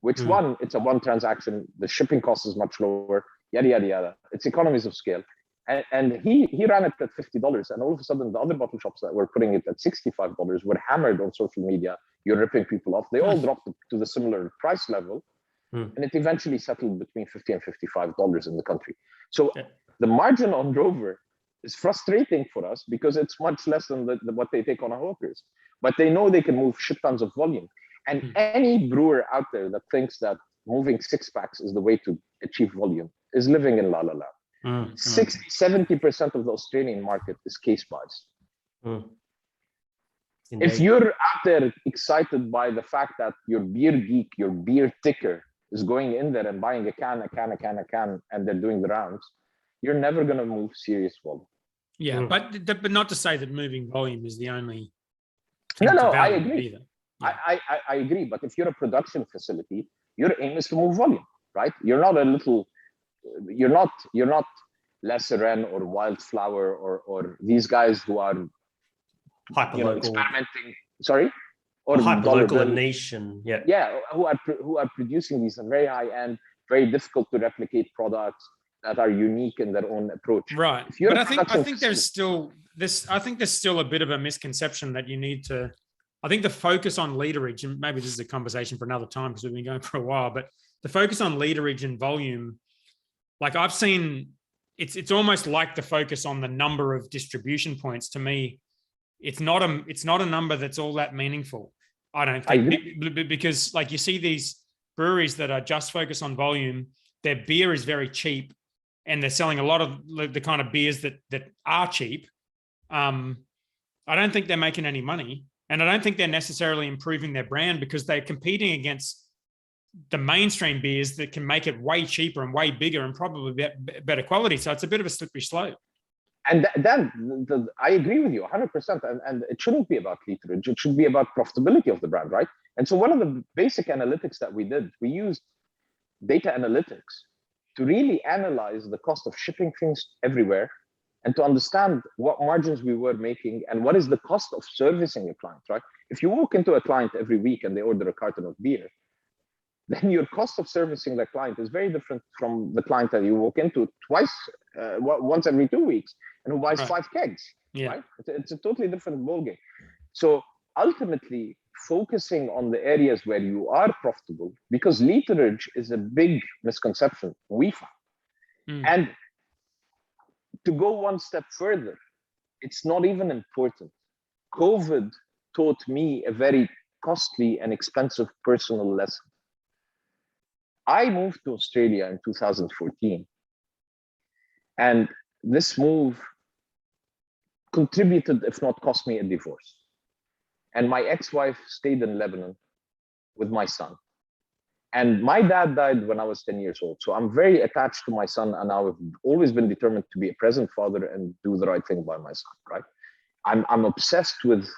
which it's a one transaction. The shipping cost is much lower, yada, yada, yada. It's economies of scale. And he ran it at $50, and all of a sudden the other bottle shops that were putting it at $65 were hammered on social media. You're ripping people off. They all dropped to the similar price level, and it eventually settled between $50 and $55 in the country. So the margin on Rover is frustrating for us because it's much less than what they take on a Hawkers, but they know they can move shit tons of volume. And any brewer out there that thinks that moving 6-packs is the way to achieve volume is living in la la land. 60-70% of the Australian market is case buys. If you're out there excited by the fact that your beer geek, your beer ticker is going in there and buying a can, and they're doing the rounds, you're never going to move serious volume. Yeah, but not to say that moving volume is the only thing. No, I value agree. Either. Yeah. I agree. But if you're a production facility, your aim is to move volume, right? You're not a little, you're not Lesser Ren or Wildflower or these guys who are experimenting. Sorry, or hyperlocal and niche, and who are producing these very high end, very difficult to replicate products that are unique in their own approach. Right, but I think there's still this. I think there's still a bit of a misconception that you need to. I think the focus on literage, and maybe this is a conversation for another time because we've been going for a while, but the focus on literage and volume, like I've seen, it's almost like the focus on the number of distribution points. To me, it's not a number that's all that meaningful. I don't think, because like you see these breweries that are just focused on volume, their beer is very cheap and they're selling a lot of the kind of beers that are cheap. I don't think they're making any money. And I don't think they're necessarily improving their brand because they're competing against the mainstream beers that can make it way cheaper and way bigger and probably better quality. So it's a bit of a slippery slope. And then I agree with you 100%. And it shouldn't be about literage. It should be about profitability of the brand, right? And so one of the basic analytics that we did, we used data analytics to really analyze the cost of shipping things everywhere and to understand what margins we were making and what is the cost of servicing a client, right? If you walk into a client every week and they order a carton of beer, then your cost of servicing that client is very different from the client that you walk into once every 2 weeks and who buys 5 kegs, right? It's a totally different ballgame. So ultimately, focusing on the areas where you are profitable, because literage is a big misconception we found. And to go one step further, it's not even important. COVID taught me a very costly and expensive personal lesson. I moved to Australia in 2014. And this move contributed, if not cost me, a divorce. And my ex-wife stayed in Lebanon with my son. And my dad died when I was 10 years old. So I'm very attached to my son, and I've always been determined to be a present father and do the right thing by my son, right? I'm obsessed with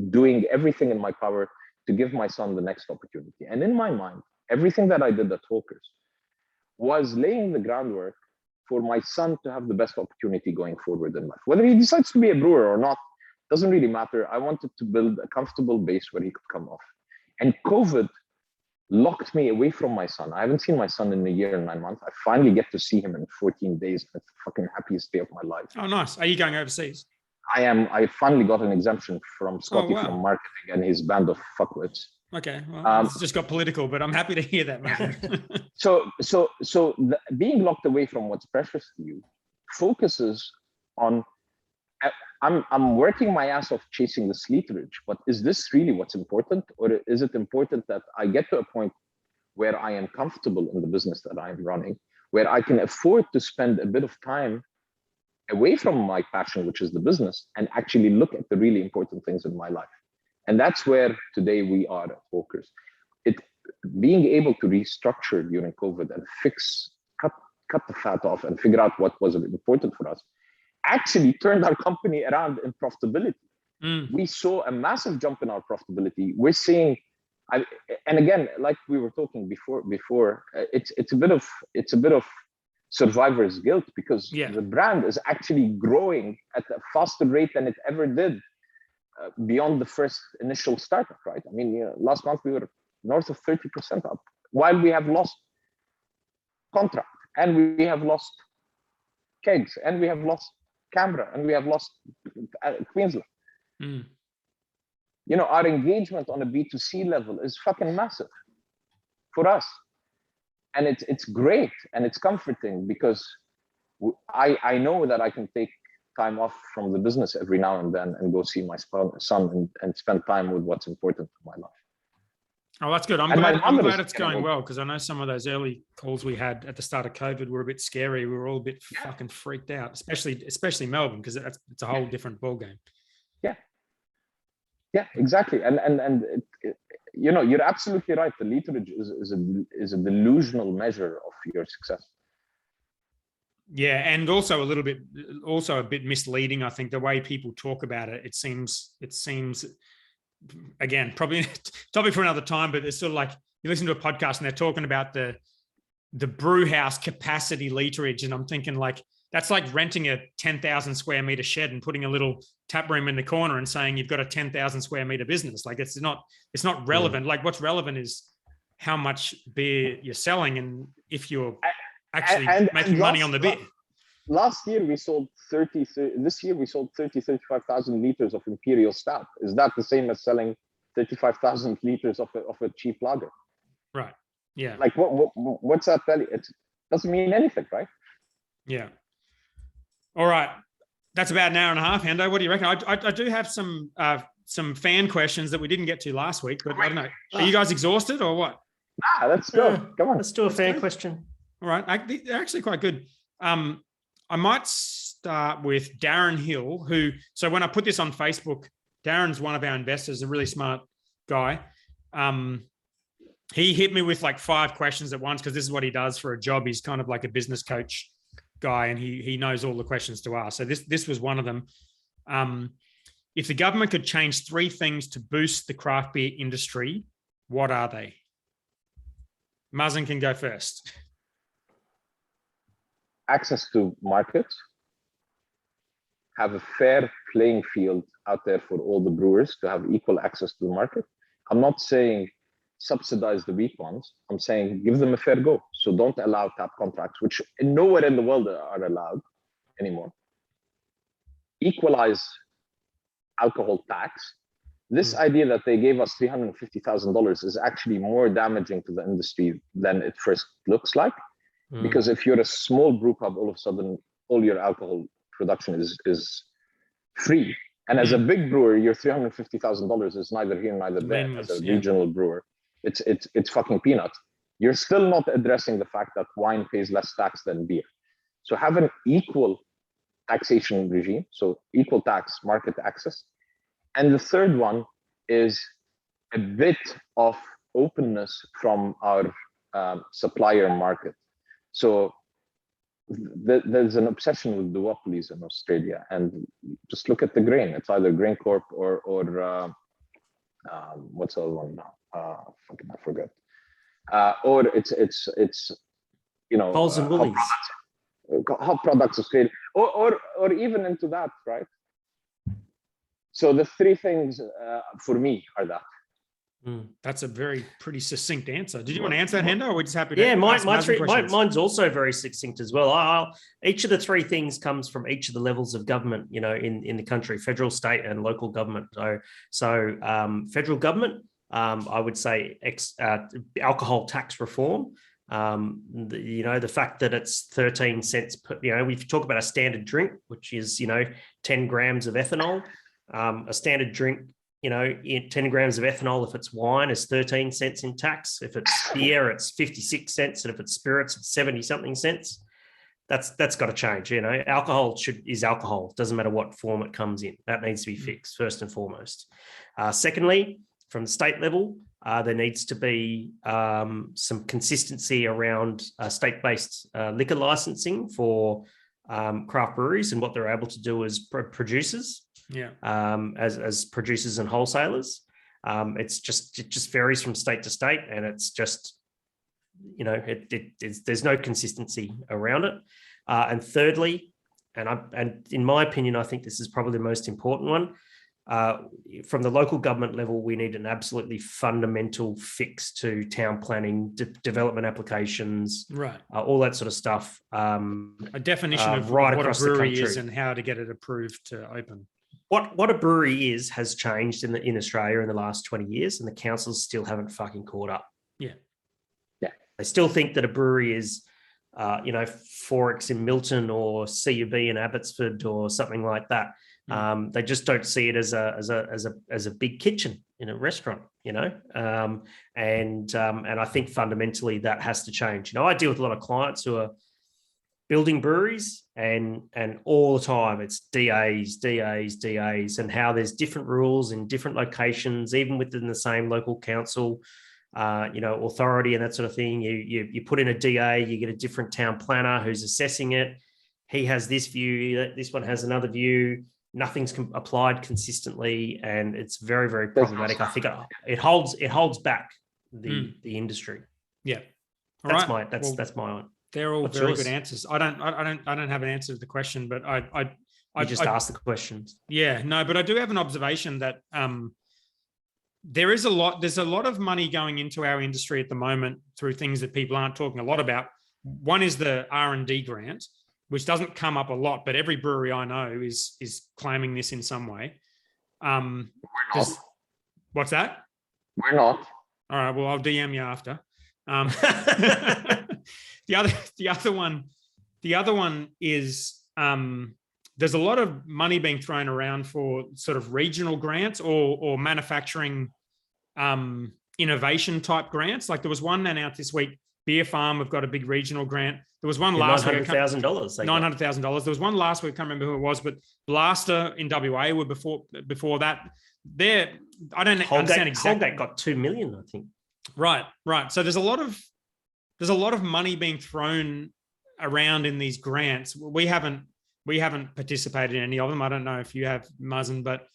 doing everything in my power to give my son the next opportunity. And in my mind, everything that I did at Hawkers was laying the groundwork for my son to have the best opportunity going forward in life. Whether he decides to be a brewer or not, doesn't really matter. I wanted to build a comfortable base where he could come off. And COVID locked me away from my son. I haven't seen my son in a year and 9 months. I finally get to see him in 14 days. It's the fucking happiest day of my life. Oh, nice. Are you going overseas? I finally got an exemption from Scotty from marketing and his band of fuckwits. Okay, well, it's just got political, but I'm happy to hear that, man. So being locked away from what's precious to you focuses on, I'm working my ass off chasing this literage, but is this really what's important? Or is it important that I get to a point where I am comfortable in the business that I'm running, where I can afford to spend a bit of time away from my passion, which is the business, and actually look at the really important things in my life? And that's where today we are at Hawkers. Being able to restructure during COVID and cut the fat off and figure out what was important for us actually turned our company around in profitability. We saw a massive jump in our profitability. We're seeing, and again, like we were talking before, it's a bit of survivor's guilt, because the brand is actually growing at a faster rate than it ever did beyond the first initial startup, right? I mean, last month we were north of 30% up, while we have lost contract, and we have lost kegs, and we have lost Canberra, and we have lost Queensland. You know, our engagement on a B2C level is fucking massive for us. And it's great and it's comforting, because I know that I can take time off from the business every now and then and go see my son and spend time with what's important in my life. Oh, that's good. I'm And my glad mother is it's going well, because I know some of those early calls we had at the start of COVID were a bit scary. We were all a bit fucking freaked out, especially Melbourne, because it's a whole different ballgame. Yeah, exactly. And you know, you're absolutely right. The literage is a delusional measure of your success. Yeah, and also a bit misleading. I think the way people talk about it, it seems again, probably topic for another time, but it's sort of like you listen to a podcast and they're talking about the brew house capacity literage, and I'm thinking like that's like renting a 10,000 square meter shed and putting a little tap room in the corner and saying you've got a 10,000 square meter business. Like it's not relevant. Like what's relevant is how much beer you're selling and if you're actually making money on the beer. Last year we sold this year we sold 35,000 liters of Imperial Stout. Is that the same as selling 35,000 liters of a cheap lager? Right. Yeah. Like what's that tell you? It doesn't mean anything, right? Yeah. All right. That's about an hour and a half, Hendo. What do you reckon? I do have some fan questions that we didn't get to last week, but I don't know. Are you guys exhausted or what? Let's go. Come on. Let's do a fan question. All right. They're actually quite good. I might start with Darren Hill, so when I put this on Facebook, Darren's one of our investors, a really smart guy. He hit me with like 5 questions at once because this is what he does for a job. He's kind of like a business coach guy, and he knows all the questions to ask. So this was one of them. If the government could change 3 things to boost the craft beer industry, what are they? Mazen can go first. Access to markets, have a fair playing field out there for all the brewers to have equal access to the market. I'm not saying subsidize the weak ones. I'm saying give them a fair go. So don't allow tap contracts, which nowhere in the world are allowed anymore. Equalize alcohol tax. This idea that they gave us $350,000 is actually more damaging to the industry than it first looks like. Because if you're a small brew pub, all of a sudden, all your alcohol production is free. And as a big brewer, your $350,000 is neither here, neither there. As a regional brewer, it's fucking peanuts. You're still not addressing the fact that wine pays less tax than beer. So have an equal taxation regime, so equal tax, market access. And the third one is a bit of openness from our supplier market. So there's an obsession with duopolies in Australia, and just look at the grain. It's either Grain Corp or what's the other one now? I forget. Or it's you know, Coles and Woolies. Hot Products Australia, or even into that, right? So the 3 things for me are that. That's a pretty succinct answer. Did you want to answer that, Hendo, or are we just happy to Yeah, ask mine's also very succinct as well. Each of the 3 things comes from each of the levels of government, you know, in the country: federal, state, and local government. So federal government, I would say alcohol tax reform. You know, the fact that it's 13 cents per, you know, we talk about a standard drink, which is, you know, 10 grams of ethanol. A standard drink, you know, 10 grams of ethanol, if it's wine, is 13 cents in tax. If it's beer, it's 56 cents. And if it's spirits, it's 70 something cents. That's got to change. You know, alcohol is alcohol. It doesn't matter what form it comes in. That needs to be fixed first and foremost. Secondly, from the state level, there needs to be some consistency around state-based liquor licensing for craft breweries and what they're able to do as producers. As producers and wholesalers. It just varies from state to state, and it's just, you know, there's no consistency around it. And thirdly, and in my opinion, I think this is probably the most important one. From the local government level, we need an absolutely fundamental fix to town planning, development applications, right? All that sort of stuff. A definition of right what across a brewery the country is and how to get it approved to open. What a brewery has changed in Australia in the last 20 years, and the councils still haven't fucking caught up. Yeah. They still think that a brewery is Forex in Milton or CUB in Abbotsford or something like that. They just don't see it as a big kitchen in a restaurant, and I think fundamentally that has to change. I deal with a lot of clients who are building breweries, and all the time it's DAs, and how there's different rules in different locations, even within the same local council, authority and that sort of thing. You put in a DA, you get a different town planner who's assessing it. He has this view, this one has another view. Nothing's applied consistently, and it's very, very problematic. I think it holds back the industry. Yeah, that's my own. They're all very good answers. I don't have an answer to the question, but I just asked the questions. Yeah, no, but I do have an observation that there's a lot of money going into our industry at the moment through things that people aren't talking a lot about. One is the R&D grant, which doesn't come up a lot, but every brewery I know is claiming this in some way. We're not. What's that? We're not. All right. Well, I'll DM you after. The other one is there's a lot of money being thrown around for sort of regional grants or manufacturing innovation type grants. Like there was one announced this week. Beer Farm have got a big regional grant. There was one last week. $900,000. $900,000. There was one last week. I can't remember who it was, but Blaster in WA were before that. I don't understand exactly. Holgate got $2 million, I think. Right. So there's a lot of money being thrown around in these grants. We haven't participated in any of them. I don't know if you have, Mazen, but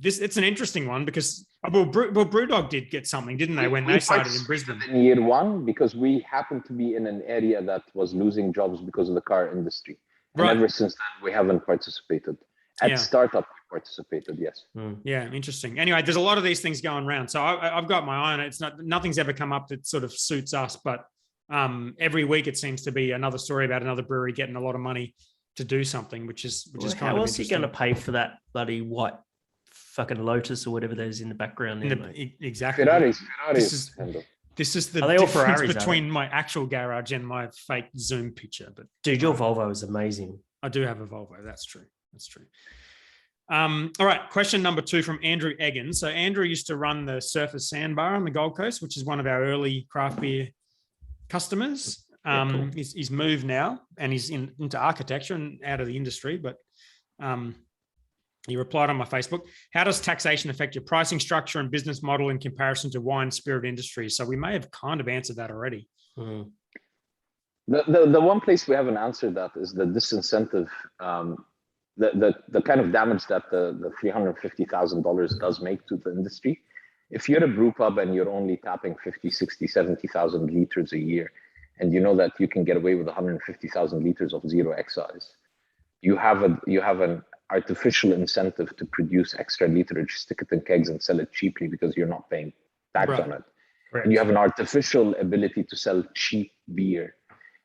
it's an interesting one because Brewdog did get something, didn't they, when they started in Brisbane? In year one, because we happened to be in an area that was losing jobs because of the car industry. And ever since then, we haven't participated. At startup, we participated, yes. Yeah, interesting. Anyway, there's a lot of these things going around. So I've got my own. Nothing's ever come up that sort of suits us, but every week it seems to be another story about another brewery getting a lot of money to do something, which is kind of interesting. How else are you going to pay for that bloody white fucking Lotus or whatever there's in the background there, exactly. Ferraris. This is the are they all difference Ferraris, between my actual garage and my fake Zoom picture. But dude, your Volvo is amazing. I do have a Volvo. That's true. All right. Question number 2 from Andrew Egan. So Andrew used to run the Surface Sandbar on the Gold Coast, which is one of our early craft beer customers. Cool. He's moved now and he's into architecture and out of the industry, but he replied on my Facebook, how does taxation affect your pricing structure and business model in comparison to wine spirit industry? So we may have kind of answered that already. The one place we haven't answered that is the disincentive, the kind of damage that the $350,000 does make to the industry. If you're a brew pub and you're only tapping 50, 60, 70,000 liters a year, and you know that you can get away with 150,000 liters of zero excise, you have an artificial incentive to produce extra literage, stick it in kegs and sell it cheaply because you're not paying tax on it. Right. And you have an artificial ability to sell cheap beer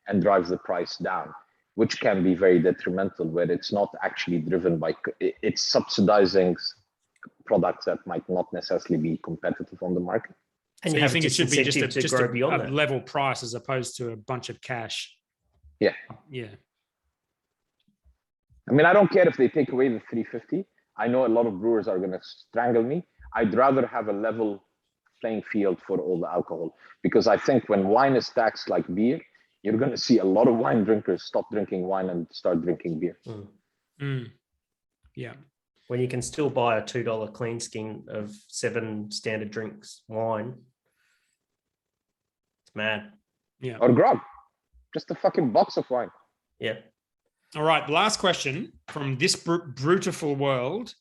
and drive the price down, which can be very detrimental, where it's not actually driven by, it's subsidizing products that might not necessarily be competitive on the market. And so you think it should be just a level price as opposed to a bunch of cash? Yeah. Yeah. I mean, I don't care if they take away the 350. I know a lot of brewers are going to strangle me. I'd rather have a level playing field for all the alcohol, because I think when wine is taxed like beer, you're going to see a lot of wine drinkers stop drinking wine and start drinking beer. Yeah. When you can still buy a $2 clean skin of 7 standard drinks wine, it's mad. Yeah. Or grog, just a fucking box of wine. Yeah. All right. The last question from this brutal world.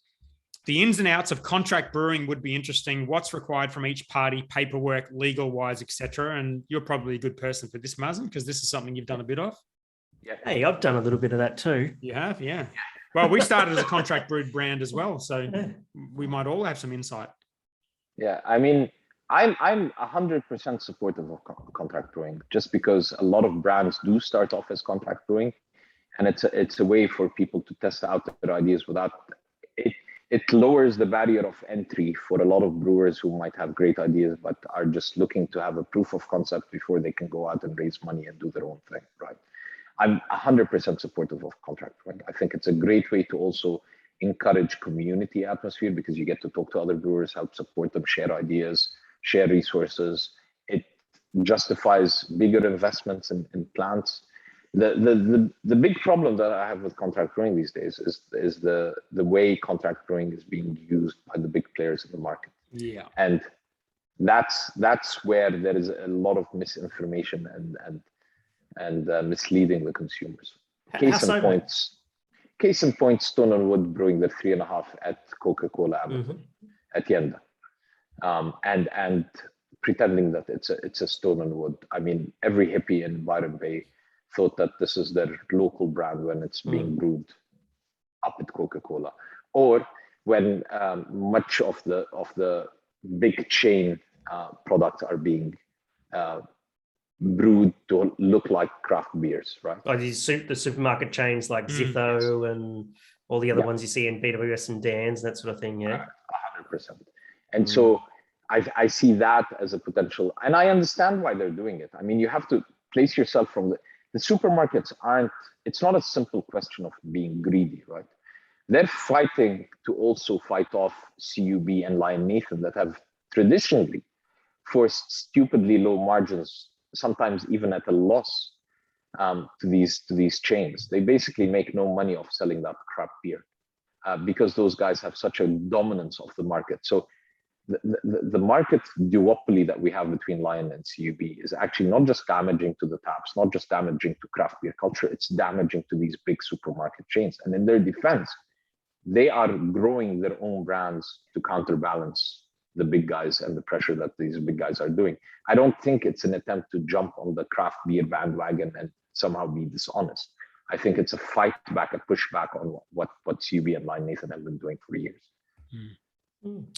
The ins and outs of contract brewing would be interesting. What's required from each party, paperwork, legal wise, etc. And you're probably a good person for this, Mazen, because this is something you've done a bit of. Yeah. Hey, I've done a little bit of that too. You have, yeah. Well, we started as a contract brewed brand as well, so we might all have some insight. Yeah, I mean, I'm 100% supportive of contract brewing, just because a lot of brands do start off as contract brewing, and it's a way for people to test out their ideas without it. it lowers the barrier of entry for a lot of brewers who might have great ideas, but are just looking to have a proof of concept before they can go out and raise money and do their own thing, right? I'm 100% supportive of contract brewing. I think it's a great way to also encourage community atmosphere because you get to talk to other brewers, help support them, share ideas, share resources. It justifies bigger investments in plants. The big problem that I have with contract brewing these days is the way contract brewing is being used by the big players in the market. Yeah. And that's where there is a lot of misinformation and misleading the consumers. Case in point, Stone and Wood brewing their 3.5 at Coca-Cola at Yenda, and pretending that it's a Stone and Wood. I mean, every hippie in Byron Bay thought that this is their local brand when it's being brewed up at Coca-Cola, or when much of the big chain products are being brewed to look like craft beers, right? Like the supermarket chains like Zitho and all the other ones you see in BWS and Dan's, that sort of thing, yeah? 100%. And so I see that as a potential, and I understand why they're doing it. I mean, you have to place yourself from the supermarkets it's not a simple question of being greedy, right? They're fighting to also fight off CUB and Lion Nathan that have traditionally forced stupidly low margins, sometimes even at a loss, to these chains. They basically make no money off selling that crap beer because those guys have such a dominance of the market. So the market duopoly that we have between Lion and CUB is actually not just damaging to the taps, not just damaging to craft beer culture, it's damaging to these big supermarket chains. And in their defense, they are growing their own brands to counterbalance the big guys and the pressure that these big guys are doing. I don't think it's an attempt to jump on the craft beer bandwagon and somehow be dishonest. I think it's a fight back, a pushback on what CUB and Lion Nathan have been doing for years.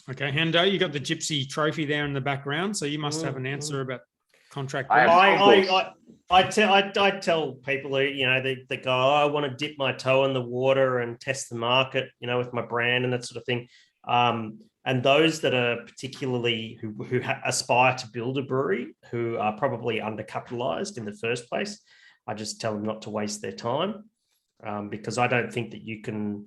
Okay, Hendo, you got the Gypsy trophy there in the background, so you must have an answer about contract. I tell people who, they go, I want to dip my toe in the water and test the market, with my brand and that sort of thing. And those that are particularly who aspire to build a brewery, who are probably undercapitalized in the first place, I just tell them not to waste their time, because I don't think that you can.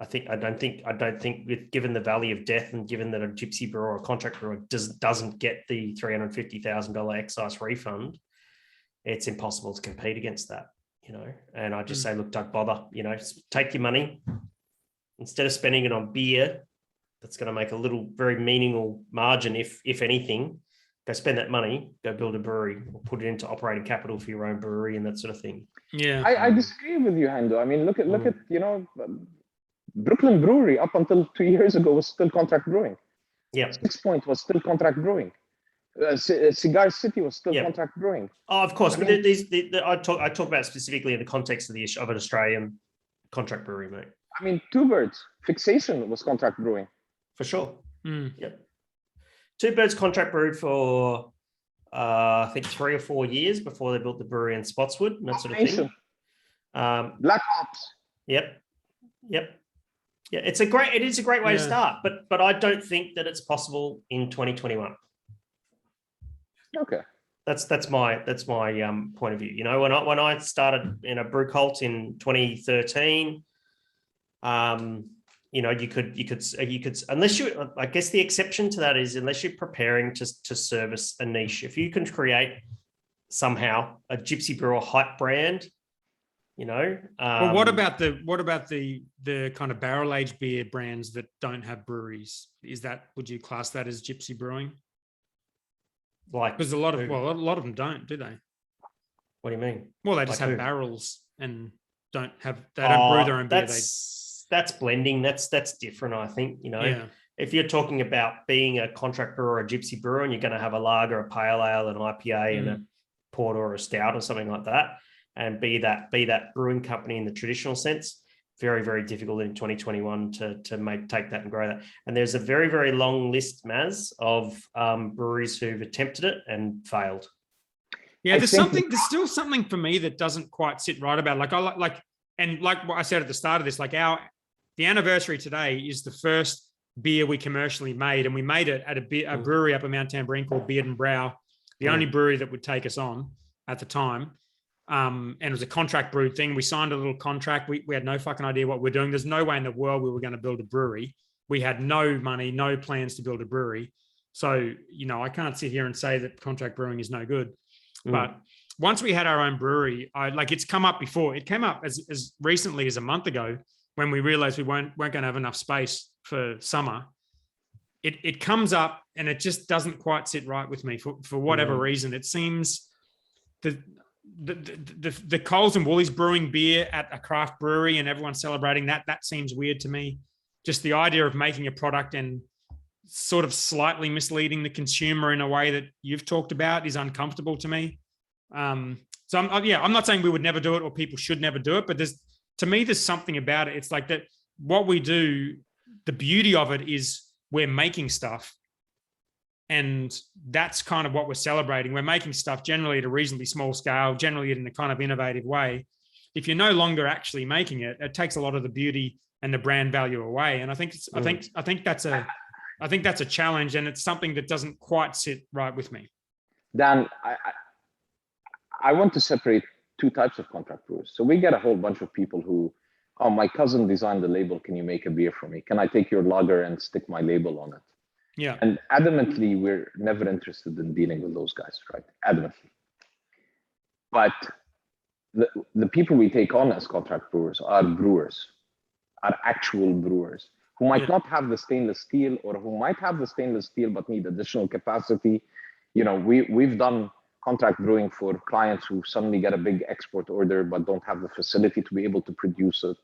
I don't think with given the valley of death and given that a gypsy brewer or a contract brewer doesn't get the $350,000 excise refund, it's impossible to compete against that, And I just say, look, don't bother, take your money instead of spending it on beer. That's going to make a little very meaningful margin, if anything. Go spend that money, go build a brewery, or put it into operating capital for your own brewery and that sort of thing. Yeah, I disagree with you, Hendo. I mean, look at Brooklyn Brewery up until 2 years ago was still contract brewing. Yeah, 6 Point was still contract brewing. Cigar City was still contract brewing. Oh, of course, but I talk about specifically in the context of of an Australian contract brewery, mate. I mean, Two Birds Fixation was contract brewing. For sure. Yep. Two Birds contract brewed for I think 3 or 4 years before they built the brewery in Spotswood and that sort of thing. Black Ops. Yep. Yeah, it is a great way to start, but I don't think that it's possible in 2021. Okay. That's my point of view. When I started in a brew cult in 2013, you could unless you, I guess the exception to that is unless you're preparing to service a niche. If you can create somehow a gypsy brewer hype brand, well, what about the kind of barrel aged beer brands that don't have breweries? Would you class that as gypsy brewing? Like, because a lot of them don't, do they? What do you mean? Well, they just have barrels and don't brew their own beer. That's blending. That's different, I think. If you're talking about being a contract brewer or a gypsy brewer, and you're going to have a lager, a pale ale, an IPA, and a porter or a stout or something like that, and be that brewing company in the traditional sense, very, very difficult in 2021 to take that and grow that. And there's a very, very long list, Maz, of breweries who've attempted it and failed. Yeah, there's still something for me that doesn't quite sit right about it. Like what I said at the start of this, like the anniversary today is the first beer we commercially made, and we made it at a brewery up in Mount Tambourine called Beard and Brow, the only brewery that would take us on at the time. And it was a contract brewed thing. We signed a little contract. We had no fucking idea what we're doing. There's no way in the world we were going to build a brewery. We had no money, no plans to build a brewery. So, I can't sit here and say that contract brewing is no good. But once we had our own brewery, it's come up before. It came up as recently as a month ago when we realized we weren't going to have enough space for summer. It comes up and it just doesn't quite sit right with me for whatever reason. It seems the Coles and Woolies brewing beer at a craft brewery and everyone celebrating that seems weird to me. Just the idea of making a product and sort of slightly misleading the consumer in a way that you've talked about is uncomfortable to me. So I'm not saying we would never do it or people should never do it, but there's something about it. It's like that what we do, the beauty of it is we're making stuff. And that's kind of what we're celebrating. We're making stuff generally at a reasonably small scale, generally in a kind of innovative way. If you're no longer actually making it, it takes a lot of the beauty and the brand value away. And I think that's a challenge, and it's something that doesn't quite sit right with me. Dan, I want to separate two types of contract brewers. So we get a whole bunch of people who, oh, my cousin designed the label. Can you make a beer for me? Can I take your lager and stick my label on it? Yeah. And adamantly, we're never interested in dealing with those guys, right? Adamantly. But the people we take on as contract brewers, are actual brewers who might not have the stainless steel, or who might have the stainless steel but need additional capacity. We've done contract brewing for clients who suddenly get a big export order but don't have the facility to be able to produce it,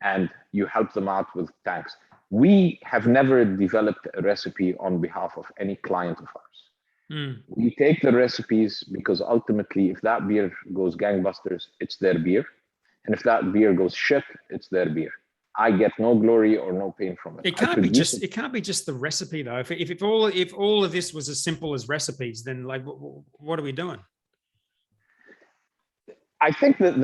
and you help them out with tanks. We have never developed a recipe on behalf of any client of ours. We take the recipes because ultimately, if that beer goes gangbusters, it's their beer. And if that beer goes shit, it's their beer. I get no glory or no pain from it. It can't be just the recipe though. If all of this was as simple as recipes, then like what are we doing? I think the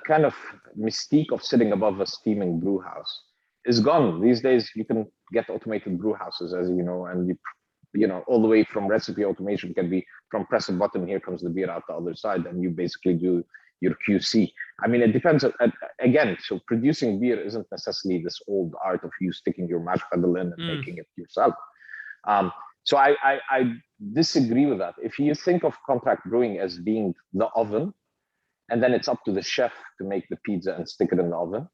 kind of mystique of sitting above a steaming brew house is gone. These days, you can get automated brew houses, as you know, and all the way from recipe automation can be from press a button, here comes the beer out the other side, and you basically do your QC. It depends. Again, so producing beer isn't necessarily this old art of you sticking your mash pedal in and making it yourself. So I disagree with that. If you think of contract brewing as being the oven, and then it's up to the chef to make the pizza and stick it in the oven,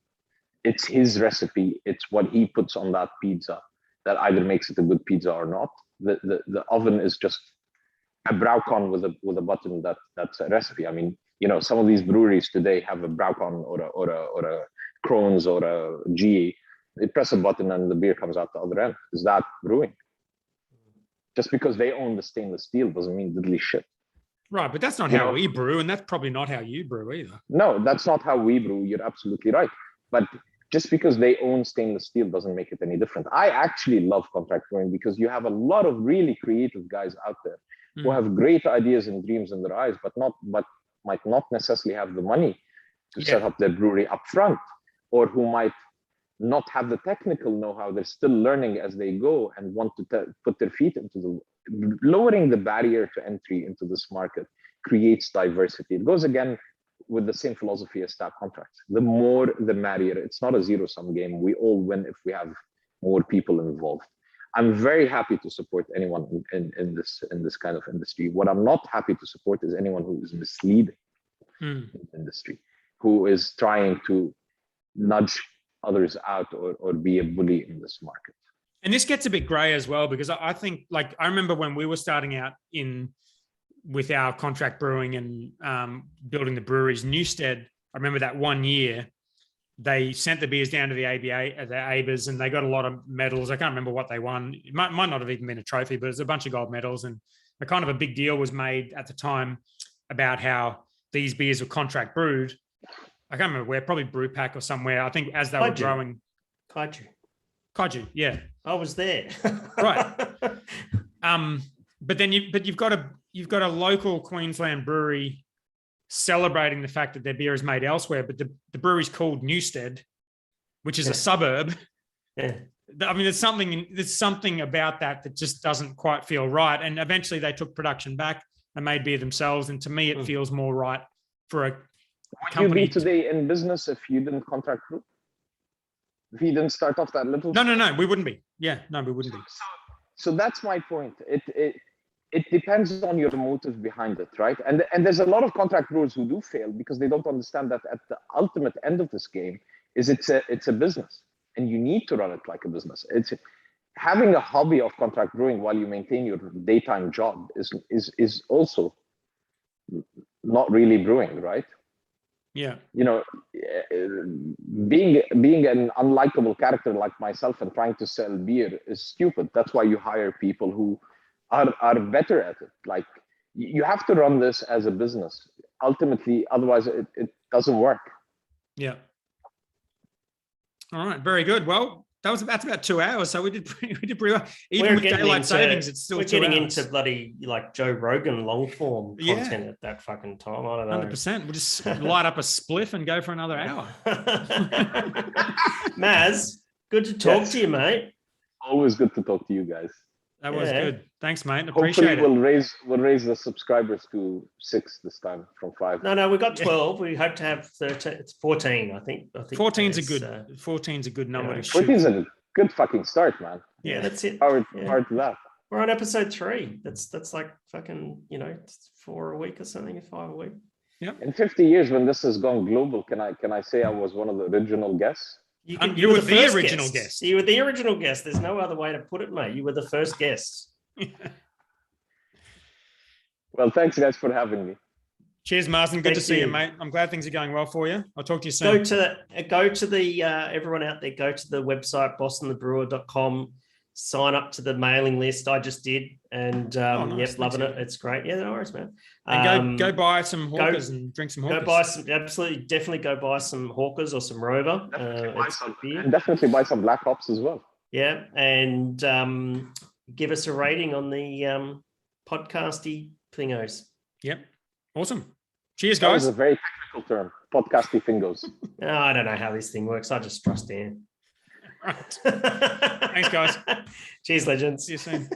it's his recipe. It's what he puts on that pizza that either makes it a good pizza or not. The oven is just a Braucon with a button that's a recipe. Some of these breweries today have a Braucon or a Krones or a GE. They press a button and the beer comes out the other end. Is that brewing? Just because they own the stainless steel doesn't mean diddly shit. Right, but that's not how we brew, and that's probably not how you brew either. No, that's not how we brew. You're absolutely right. But just because they own stainless steel doesn't make it any different. I actually love contract brewing because you have a lot of really creative guys out there who have great ideas and dreams in their eyes, but might not necessarily have the money to set up their brewery up front, or who might not have the technical know-how. They're still learning as they go and want to put their feet into lowering the barrier to entry into this market creates diversity. It goes again with the same philosophy as staff contracts. The more, the merrier. It's not a zero-sum game. We all win if we have more people involved. I'm very happy to support anyone in this kind of industry. What I'm not happy to support is anyone who is misleading the industry, who is trying to nudge others out or be a bully in this market. And this gets a bit gray as well, because I think, like, I remember when we were starting out with our contract brewing and building the breweries, Newstead, I remember that one year, they sent the beers down to the ABAs, and they got a lot of medals. I can't remember what they won. It might not have even been a trophy, but it's a bunch of gold medals. And a kind of a big deal was made at the time about how these beers were contract brewed. I can't remember where, probably Brewpack or somewhere. I think as they were growing. Kaiju, yeah. I was there. Right. But then you've got a local Queensland brewery celebrating the fact that their beer is made elsewhere, but the brewery's called Newstead, which is a suburb. Yeah. I mean, there's something about that just doesn't quite feel right. And eventually they took production back and made beer themselves. And to me, it feels more right for a company. Would you be today in business if you didn't contract brew? If you didn't start off that little? No, we wouldn't be. Yeah, no, we wouldn't be. So that's my point. It depends on your motive behind it, right? And there's a lot of contract brewers who do fail because they don't understand that at the ultimate end of this game is it's a business, and you need to run it like a business. It's having a hobby of contract brewing while you maintain your daytime job is also not really brewing, right? Yeah. You know, being an unlikable character like myself and trying to sell beer is stupid. That's why you hire people who are better at it. Like, you have to run this as a business ultimately, otherwise it doesn't work. Yeah. All right, very good. Well, that's about 2 hours, so we did pretty well. Even with daylight savings, it's still 2 hours. We're getting into bloody like Joe Rogan long form content at that fucking time. I don't know. 100%. We'll just light up a spliff and go for another hour. Maz, good to talk to you, mate. Always good to talk to you guys. That was good. Thanks, mate. Appreciate it. We'll raise the subscribers to 6 this time from 5. No, we got 12. We hope to have 13. It's 14, I think. 14's a good number to shoot. 14's a good fucking start, man. Yeah, that's it. Power to that. We're on episode 3. That's like fucking, 4 a week or something, 5 a week. Yeah. In 50 years, when this has gone global, can I say I was one of the original guests? You were the original guest. You were the original guest. There's no other way to put it, mate. You were the first guest. Well, thanks, guys, for having me. Cheers, Mazen. Good to see you, mate. I'm glad things are going well for you. I'll talk to you soon. Go to the everyone out there. Go to the website bostonthebrewer.com. Sign up to the mailing list. I just did, and nice. Loving it. It's great. Yeah, no worries, man. And go buy some Hawkers and drink some Hawkers. Go buy some. Absolutely, definitely go buy some Hawkers or some Rover. Definitely buy some Black Hops as well. Yeah, and give us a rating on the podcasty thingos. Yep, awesome. Cheers, guys. That was a very technical term, podcasty thingos. No, I don't know how this thing works. I just trust Dan. Right. Thanks, guys. Cheers, legends. See you soon.